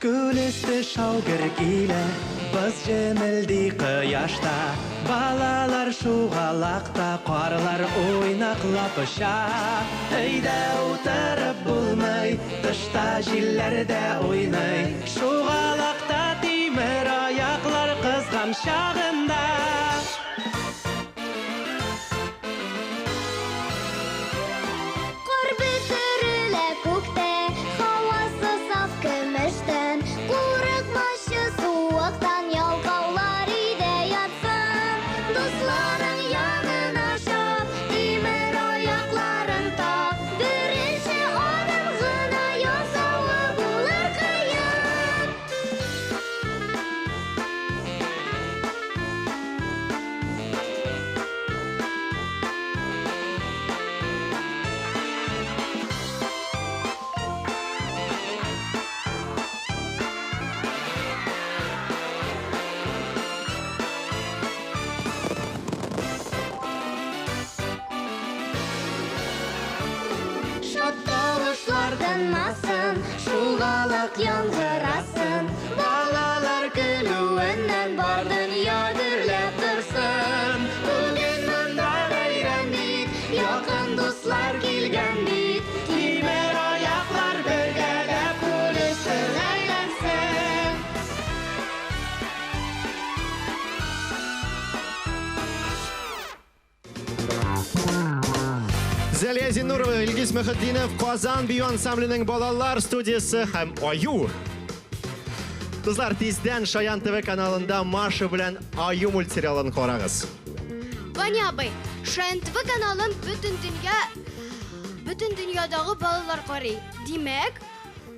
[SPEAKER 14] Күлесті шаугыр келі, біз жемілдей қияшта. Балалар шуғалақта, қарлар ойнақлап ұша. Өйді отырып болмай, тышта жиллерде ойнай. Шуғалақта тимір аяқлар қызған шағында.
[SPEAKER 7] Қор бітірілі көкте, хауасы саф күміштен. Қорықмашы суықтан, ялқаулар үйде ятсын. Достларың янына шап, темір аяқларын тап. Бірінші адам ғына ясауы болар қиын. Шатталышлар тынмасын, шуғалақ яңғырасын. Балалар күлуінен бар дүния гүрләп тұрсын. Бүгін мұнда бәйрәм бит, якын достлар келген бит. Темір аяқлар біргәләп күлесін әйләнсін.
[SPEAKER 4] Зәлия Зинурова, Илгиз Мөхетдинов, Казан бию ансамбленең балалар студиясы һәм Аю. Кызлар, тиздән Шаян ТВ каналында Маша белән Аю мультсериалын карагыз.
[SPEAKER 6] Ваня абый, Шаян ТВ каналын бүтін дөньядагы балалар карый. Димәк,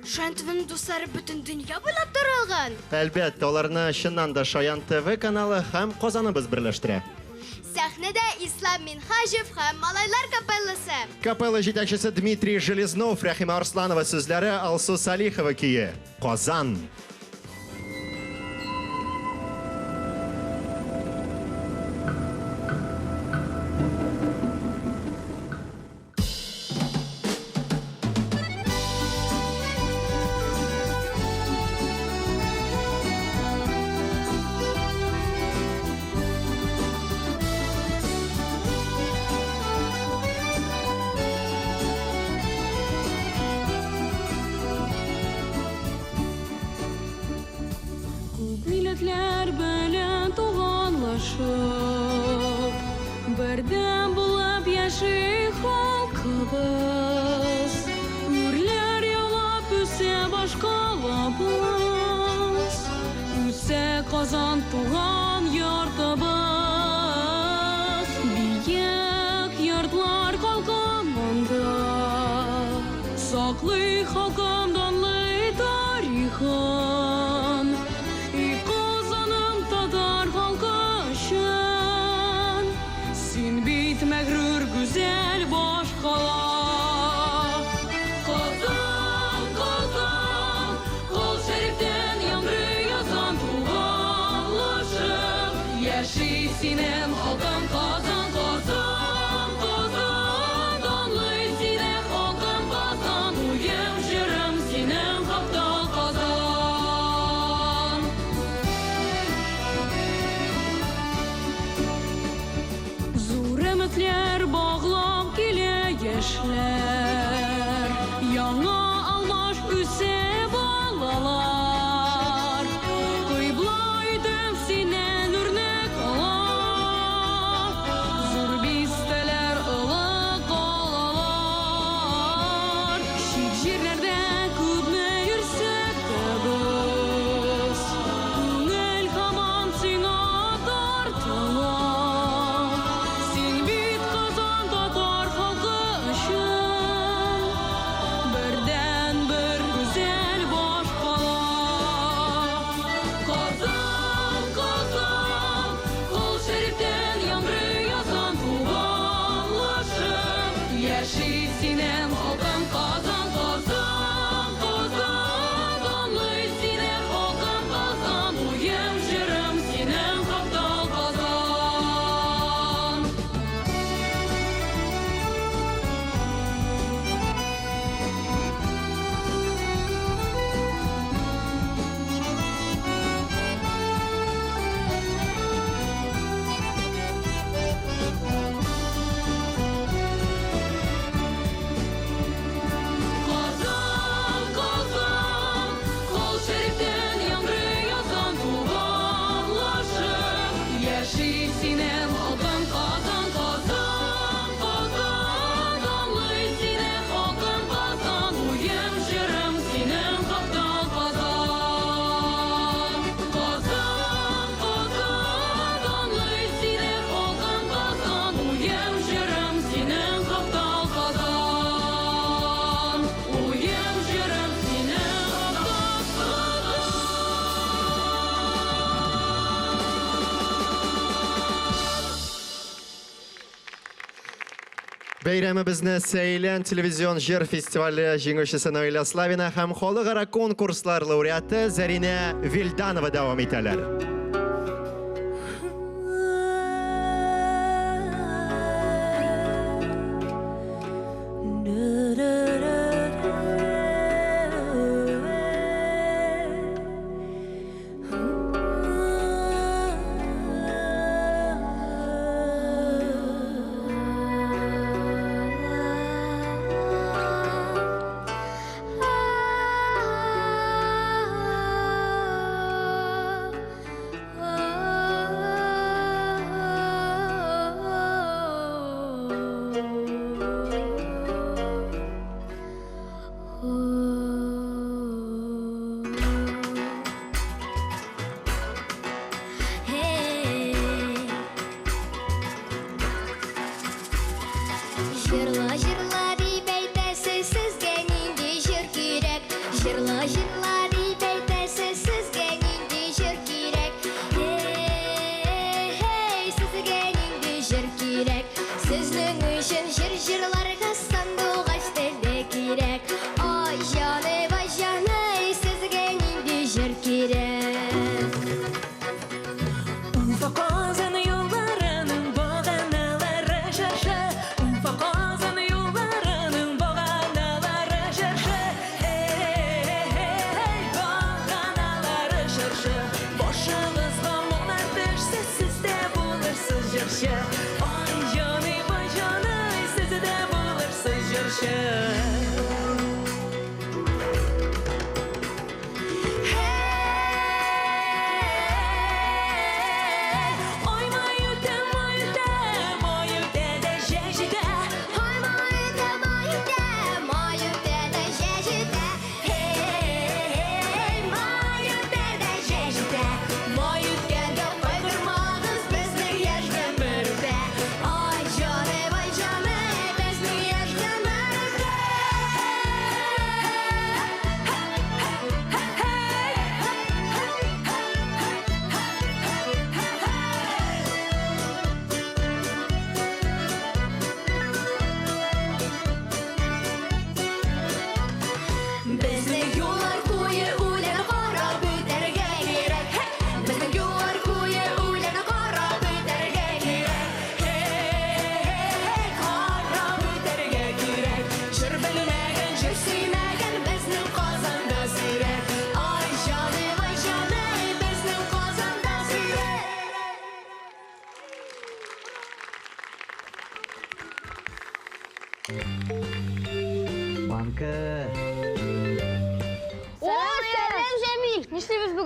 [SPEAKER 6] Шаян ТВның дуслары бүтін дөнья буйлап таралган.
[SPEAKER 4] Әлбәттә, аларны чыннан да Шаян ТВ каналы һәм Казаныбыз берләштерә.
[SPEAKER 6] Сәхнәдә Ислам Минхажев һәм Малайлар капелласы.
[SPEAKER 4] Капелла җитәкчесе Дмитрий Железнов, Рәхимә Арсланова сүзләре, Алсу Салихова көе. Казан.
[SPEAKER 15] Милләтләр белән туганлашып, бердәм булып яши халкыбыз. Үрләр ялап үсә башкалабыз, үсә Казан туган йортыбыз. Биек йортлар калканында, саклый халкым данлы тарихын. Мәгрур güzel boş kala. Kazan, Kazan, kol şeriften yamrı yazan tuğallaşıp. Yaşı sinem halkım Kazan, Kazan, Kazan. Donlı sine halkım Kazan, uyum jırım sinem halkta Kazan. яшьләр, яңа алмаш үсе балалар. Кыйбла идем синен үрнәк ала, зур бистәләр олы калалар. Чит җирләрдә күпме йөрсәк тә без, күңел һаман сиңа тартыла. Син бит Казан татар халкы өчен бердән-бер güzel баш кала. Казан, Казан, кол шәрифтән яңгыр язан туганлашып, яши синең халкың Казан, Казан, Казан, данлый синең халкың Казан, уем җырым синең хакта Казан. Казан, Казан, кол шәрифтән яңгыр язан туганлашып, яши синең халкың Казан, Казан, Казан, данлый синең халкың Казан, уем җырым синең хакта Казан. Казан, Казан, данлый синең халкың Казан, уем җырым синең хакта Казан. Уем җырым синең хакта Казан.
[SPEAKER 4] Бәйрәмебезне Сәйлән телевизион җыр фестивале җиңүчесе Наиля Славина һәм халыкара конкурслар лауреаты Зарина Вильданова дәвам итәләр.
[SPEAKER 7] Жырла, жырла дип әйтәсез, сезгә нинди җыр кирәк? Жырла, жырла дип әйтәсез, сезгә нинди җыр кирәк? Эй, сезгә нинди җыр кирәк? Сезнең өчен җыр җырларга сандугач теле кирәк. Ай җаны, сезгә нинди җыр кирәк?
[SPEAKER 15] Уфа Казан юлларының баганалары шаршы, Уфа Казан юлларының баганалары шаршы. Эй, баганалары шаршы, башыгызга моңнар төшсә, сез дә булырсыз җырчы. Ай җаны, сез дә булырсыз җырчы. Ой, мою те де жежиде.
[SPEAKER 7] Ой, мою те де жежиде. Эй, мою те де жежиде.
[SPEAKER 15] Мою те де кайгырмагыз безнең яшьтән бердә.
[SPEAKER 7] Ай җаны, безнең яшьтән бәрдә.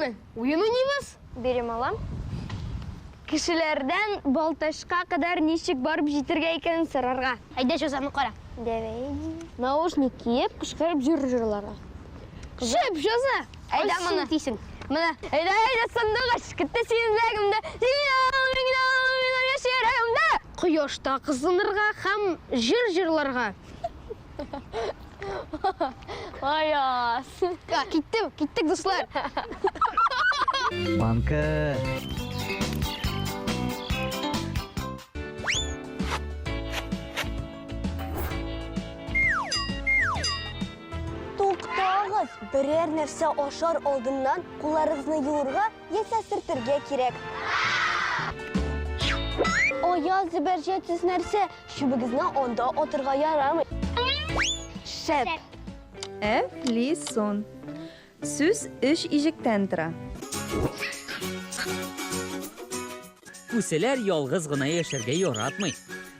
[SPEAKER 16] mi? Oyun oynaymiz.
[SPEAKER 6] Берем алам. Кешеләрдән Балташка кадәр ничек барып җитәргә икән сорарга.
[SPEAKER 16] Әйдә шозаны кара.
[SPEAKER 6] Давай.
[SPEAKER 16] Наушник киеп, кычкырып җырларга. Шеп жаза.
[SPEAKER 6] Әйдә моны.
[SPEAKER 16] Тисен. Менә. Әйдә сандык ач. Китте синең ләгемдә. Яшәрәгемдә. Кояшта кызынырга һәм җырларга.
[SPEAKER 6] Аяс.
[SPEAKER 16] Киттек дуслар.
[SPEAKER 9] Банка.
[SPEAKER 17] Туктагыз, берәр нәрсә ашар алдыннан кулларыгызны юырга яисә сөртергә кирәк. Аяз бәрҗәтсез нәрсә, шүбегезне анда атырга ярамый.
[SPEAKER 18] Шәп. Әфлисон. Сүз эш ижектән тора.
[SPEAKER 19] Күселәр ялгыз гына яшәргә яратмый.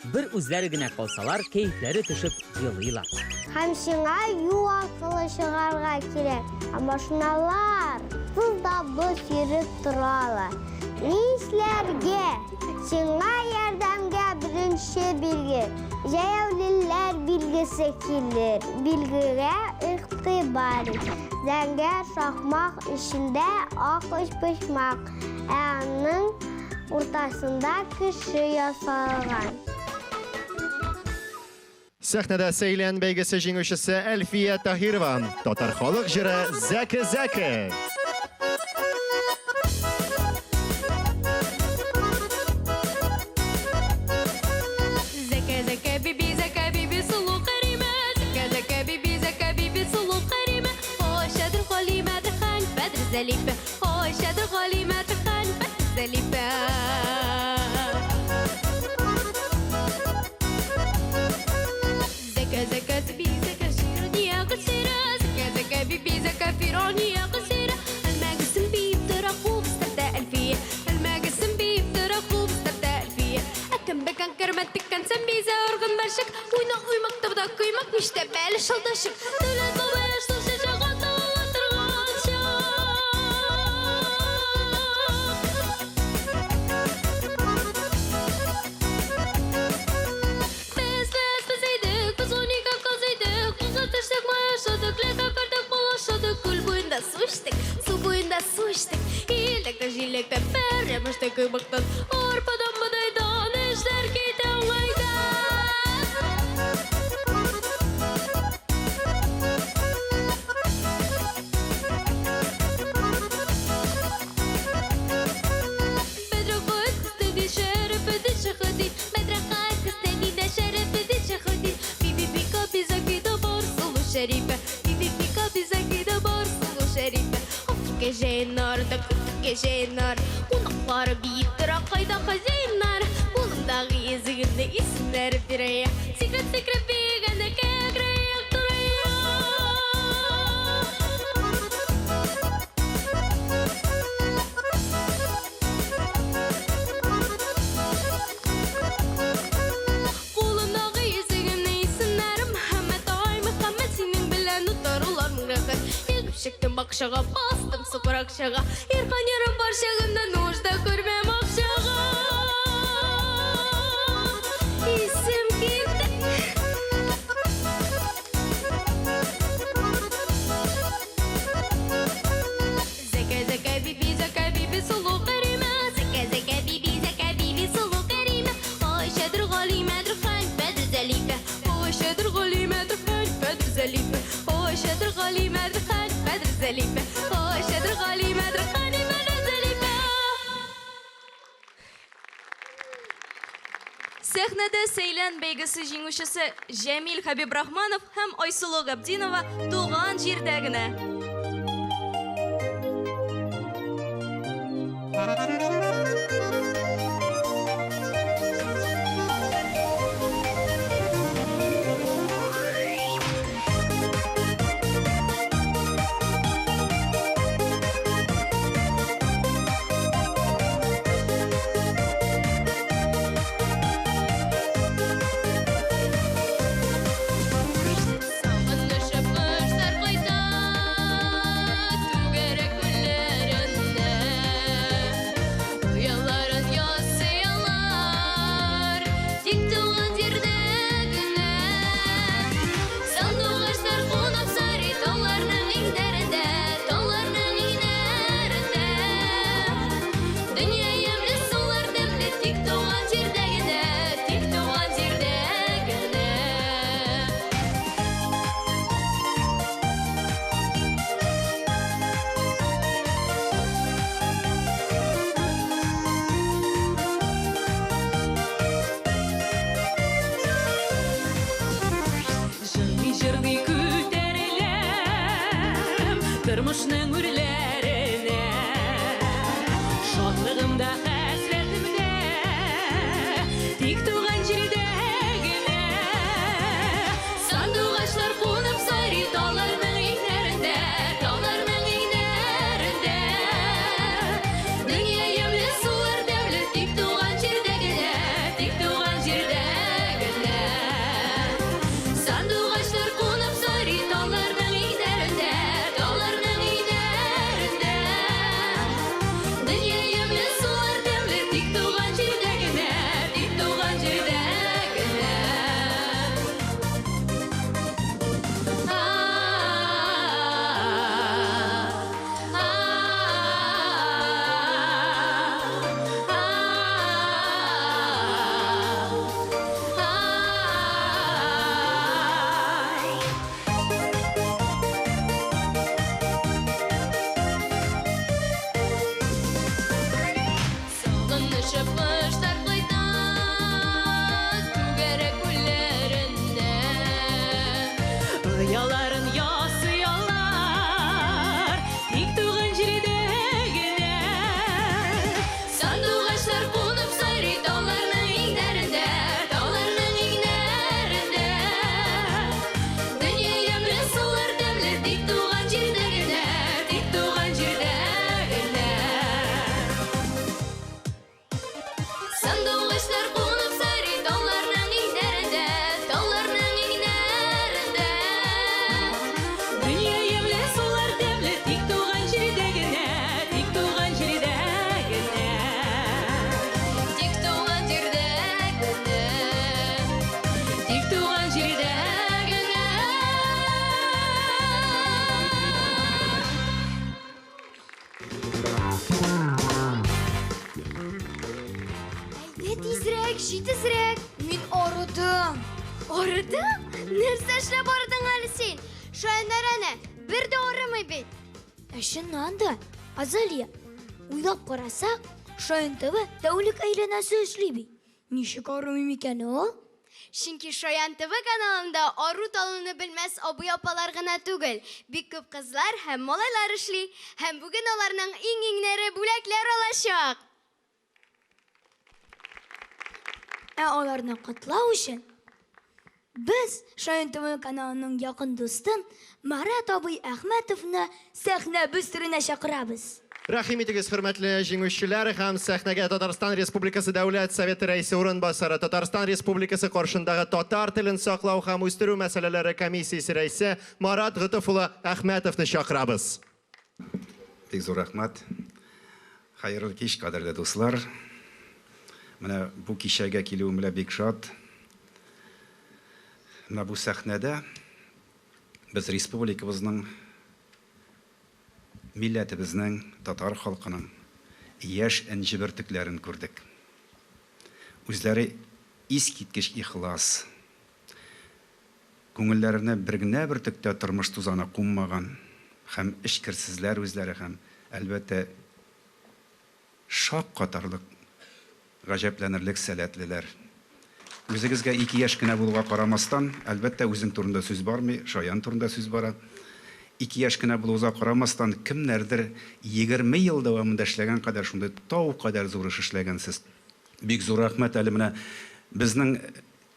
[SPEAKER 19] Бер үзләре генә калсалар, кәефләре төшеп елыйлар.
[SPEAKER 7] Һәм сиңа юл аркылы чыгарга кирәк. Машиналар тузда бош йөреп торалар. Нишләргә? Сиңа ярдәмгә беренче билге. Җәяүлеләр билгесе килер. Билгегә игътибар ит. Зәңгәр шахмак эчендә акыш почмак. Аның уртасында кеше ясалган.
[SPEAKER 4] Сәхнәдә Сәйлән бәйгесе җиңүчесе Әлфия Таһирова, татар халык җыры Зәке-зәке.
[SPEAKER 5] Зәке-зәке биби сулу кәримә. Зәке-зәке биби сулу кәримә. Хошадыр Халимәдер хан Бәдр Зәлифә. Хошадыр Халимәдер хан Бәдр Зәлифә. Зәке-зәке фирония гысыра. Зәке-зәке фирония гысыра. Әлмәгесен бип тора хубстарда Әлфия. Әлмәгесен бип тора хубстарда Әлфия. Әкем бекән кәрмәттекән сән бизә оргын бәршек. Уйна уймакта буда кыймак ништә бәле шылдашык. Дәүләт бабаш сулшы жагата атырганча. Су буенда суштык, илектә җилектә бәрәмәштә кыбыктан, арпадан бодайдан эшләр китә уңайда. Бәдрәхәт кыстыди шәрәфе ди шәһәди, бәдрәхәт кыстыди дә шәрәфе ди шәһәди. Биби-бика бизәкидә бар сулу шәрифә, биби-бика бизәкидә бар сулу шәрифә. Гәҗәйнар да гәҗәйнар, унаклары биек тора кайда хәзиннар. Кулымдагы языгымны исемнәр бирәя, сикрет бигәндә кәгрәяк турая. Кулымдагы языгымны исемнәр Мөхәммәд ай Мөхәммәд синең белән утырулар мөрәхәт. Чектем бакчага бастым супракчага. Ирхан ярым бар шагымда нужда күрмәм акчага. Исем китте. Зәке-зәке биби сулу кәримә. Зәке-зәке биби сулу кәримә. Айшәдер Галимәдер хан Бәдр Зәлифә. Айшәдер Галимәдер хан Бәдр Зәлифә. Айшәдер Галимәдер хан Бәдр Зәлифә. Айшәдер Галимәдер хан Бәдр Зәлифә. Сәхнәдә Сәйлән бәйгесе җиңүчесе Җәмил Хәбибрахманов һәм Айсылу Габдинова туган җирдә генә.
[SPEAKER 15] кошның үрләренә. Шатлыгымда хәсрәтемдә, тик туган җирдә генә. Сандугачлар кунып сайрый тауларның иңнәрендә, тауларның иңнәрендә. Дөнья ямьле сулар дәүле, тик туган җирдә генә, тик туган җирдә генә. Сандугачлар кунып сайрый тауларның иңнәрендә, тауларның иңнәрендә. Дөнья ямьле сулар дәүле, тик туган җирдә генә, тик туган җирдә генә. Сагынышып кыштар кайта түгәрәк күлләрендә. Ояларын ясыялар, тик туган җирдә генә. Сандугачлар кунып сайрый тауларның иңнәрендә, тауларның иңнәрендә. Дөнья ямьле сулар дәмле, тик туган җирдә генә, тик туган җирдә генә. Сандугачлар кунып сайрый тауларның иңнәрендә, тауларның иңнәрендә. Дөнья ямьле сулар дәмле, тик туган җирдә генә, тик туган җирдә генә. Тик туган җирдә генә, тик туган җирдә генә.
[SPEAKER 6] Әйдә тизрәк, җитезрәк. Мин арыдым. Арыдым? Нәрсә эшләп арыдың әле син? Шаяндар әнә, бер дә арымый бит.
[SPEAKER 3] Чыннан да, Азалия, уйлап карасак, Шаян ТВ тәүлек әйләнәсе эшли бит. Ничек арымый микән ул?
[SPEAKER 6] Чөнки Шаян ТВ каналында ару талуны белмәс абый-апалар гына түгел, бик күп кызлар һәм малайлар эшли, һәм бүген аларның иң-иңнәре бүләкләр алачак.
[SPEAKER 3] Аларны котлау өчен без Шаян ТВ каналының якын дустын Марат абый Әхмәтовны сәхнә өстенә чакырабыз.
[SPEAKER 4] Рәхим итегез, хөрмәтле җиңүчеләр һәм сәхнәгә Татарстан Республикасы Дәүләт Советы рәисе урынбасары, Татарстан Республикасы каршындагы татар телен саклау һәм үстерү мәсьәләләре комиссиясе рәисе Марат Гытыф улы Әхмәтовны чакырабыз.
[SPEAKER 13] Бик зур рәхмәт. Хәерле кич, кадерле дуслар. Менә бу кичәгә килүем белән бик шат. Менә бу сәхнәдә без республикабызның, милләтебезнең, татар халкының яшь энҗе бөртекләрен күрдек. Үзләре искиткеч ихлас, күңелләренә бер генә бөртектә тормыш тузаны куммаган һәм эшкерсезләр үзләре һәм әлбәттә шак катарлык гаҗәпләнерлек сәләтлеләр. Үзегезгә 2 яшь кенә булуга карамастан, әлбәттә үзең турында сүз бармый, Шаян турында сүз бара. 2 яшь кенә булуга карамастан, кемнәрдер 20 ел дәвамында эшләгән кадәр шундый тау кадәр зур эш эшләгәнсез. Бик зур рәхмәт әле менә безнең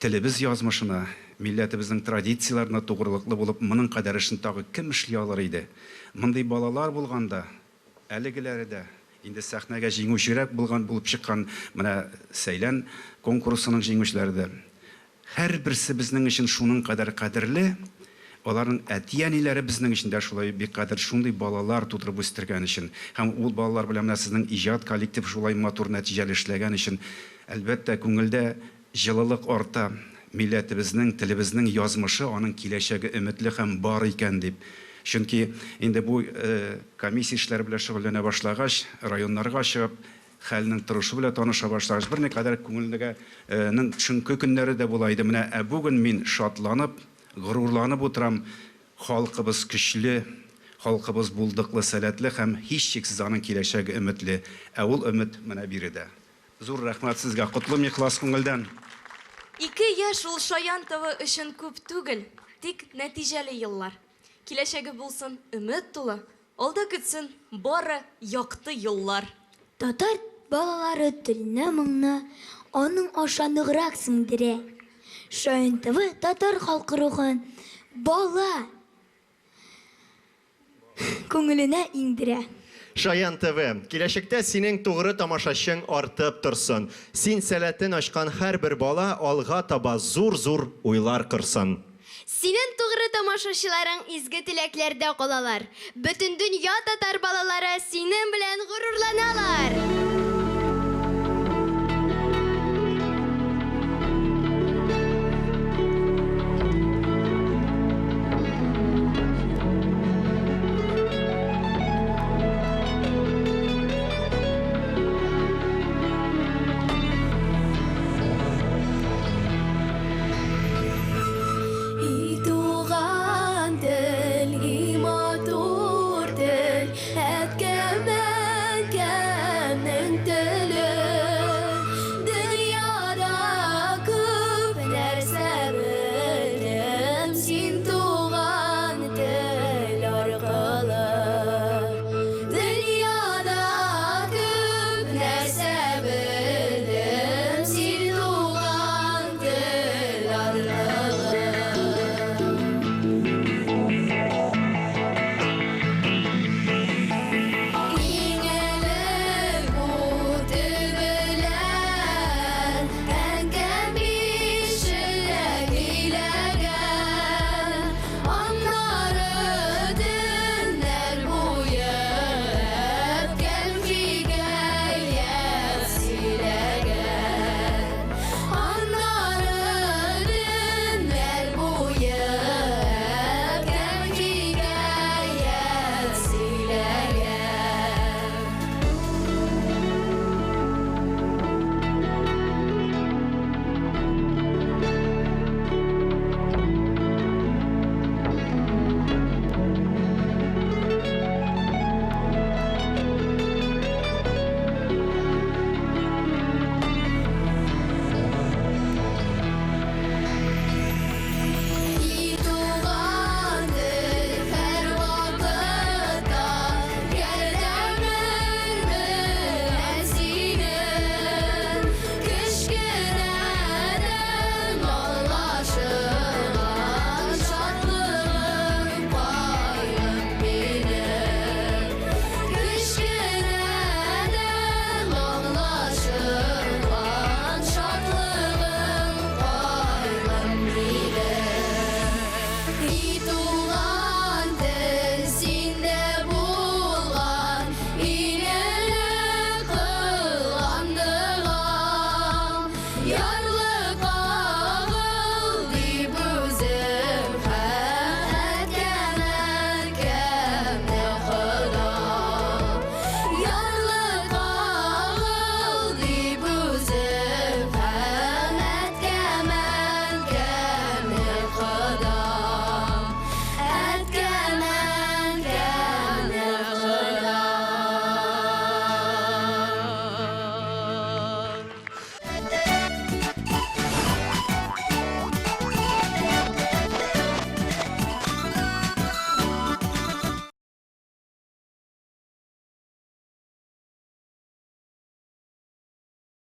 [SPEAKER 13] телебез язмышына, милләтебезнең традицияларына тугрылыклы булып, моның кадәр эшен тагы кем эшли алыр иде? Мондый балалар булганда, әлегеләре дә инде сәхнәгә җиңүчерәк булган булып чыккан менә Сәйлән конкурсының җиңүчеләре дә. Һәрберсе безнең өчен шуның кадәр кадерле, аларның әти-әниләре безнең өчен дә шулай бик кадер шундый балалар тудырып үстергән өчен, һәм ул балалар белән менә сезнең иҗат коллектив шулай матур нәтиҗәле эшләгән өчен, әлбәттә күңелдә җылылык арта, милләтебезнең, телебезнең язмышы, аның киләчәге өметле һәм бар икән дип. Чөнки инде бу комиссия эшләре белән шөгыльләнә башлагач, районнарга чыгып, хәлнең торышы белән таныша башлагач, берникадәр күңелгә шөнке көннәре дә була иде. Менә бүген мин шатланып, горурланып утырам. Халкыбыз көчле, халкыбыз булдыклы, сәләтле һәм һичшиксез аның киләчәге өметле. Ул өмет менә биредә. Зур рәхмәт сезгә, котлым ихлас күңелдән.
[SPEAKER 5] 2 яшь ул Шаян ТВ өчен күп түгел, тик нәтиҗәле еллар. Киләчәге булсын өмет тулы, Алда көтсен бары якты юллар.
[SPEAKER 3] Татар балалары теленә моңны, аның ашаныграк сеңдерә. Шаян ТВ татар халкы рухын бала күңеленә иңдерә.
[SPEAKER 4] Шаян ТВ, киләчәктә синең тугры тамашачың артып торсын. Син сәләтен ачкан һәрбер бала алга таба зур-зур уйлар кырсын.
[SPEAKER 6] Синең тугры тамашачыларың изге теләкләрдә калалар. Бөтен дөнья татар балалары синең белән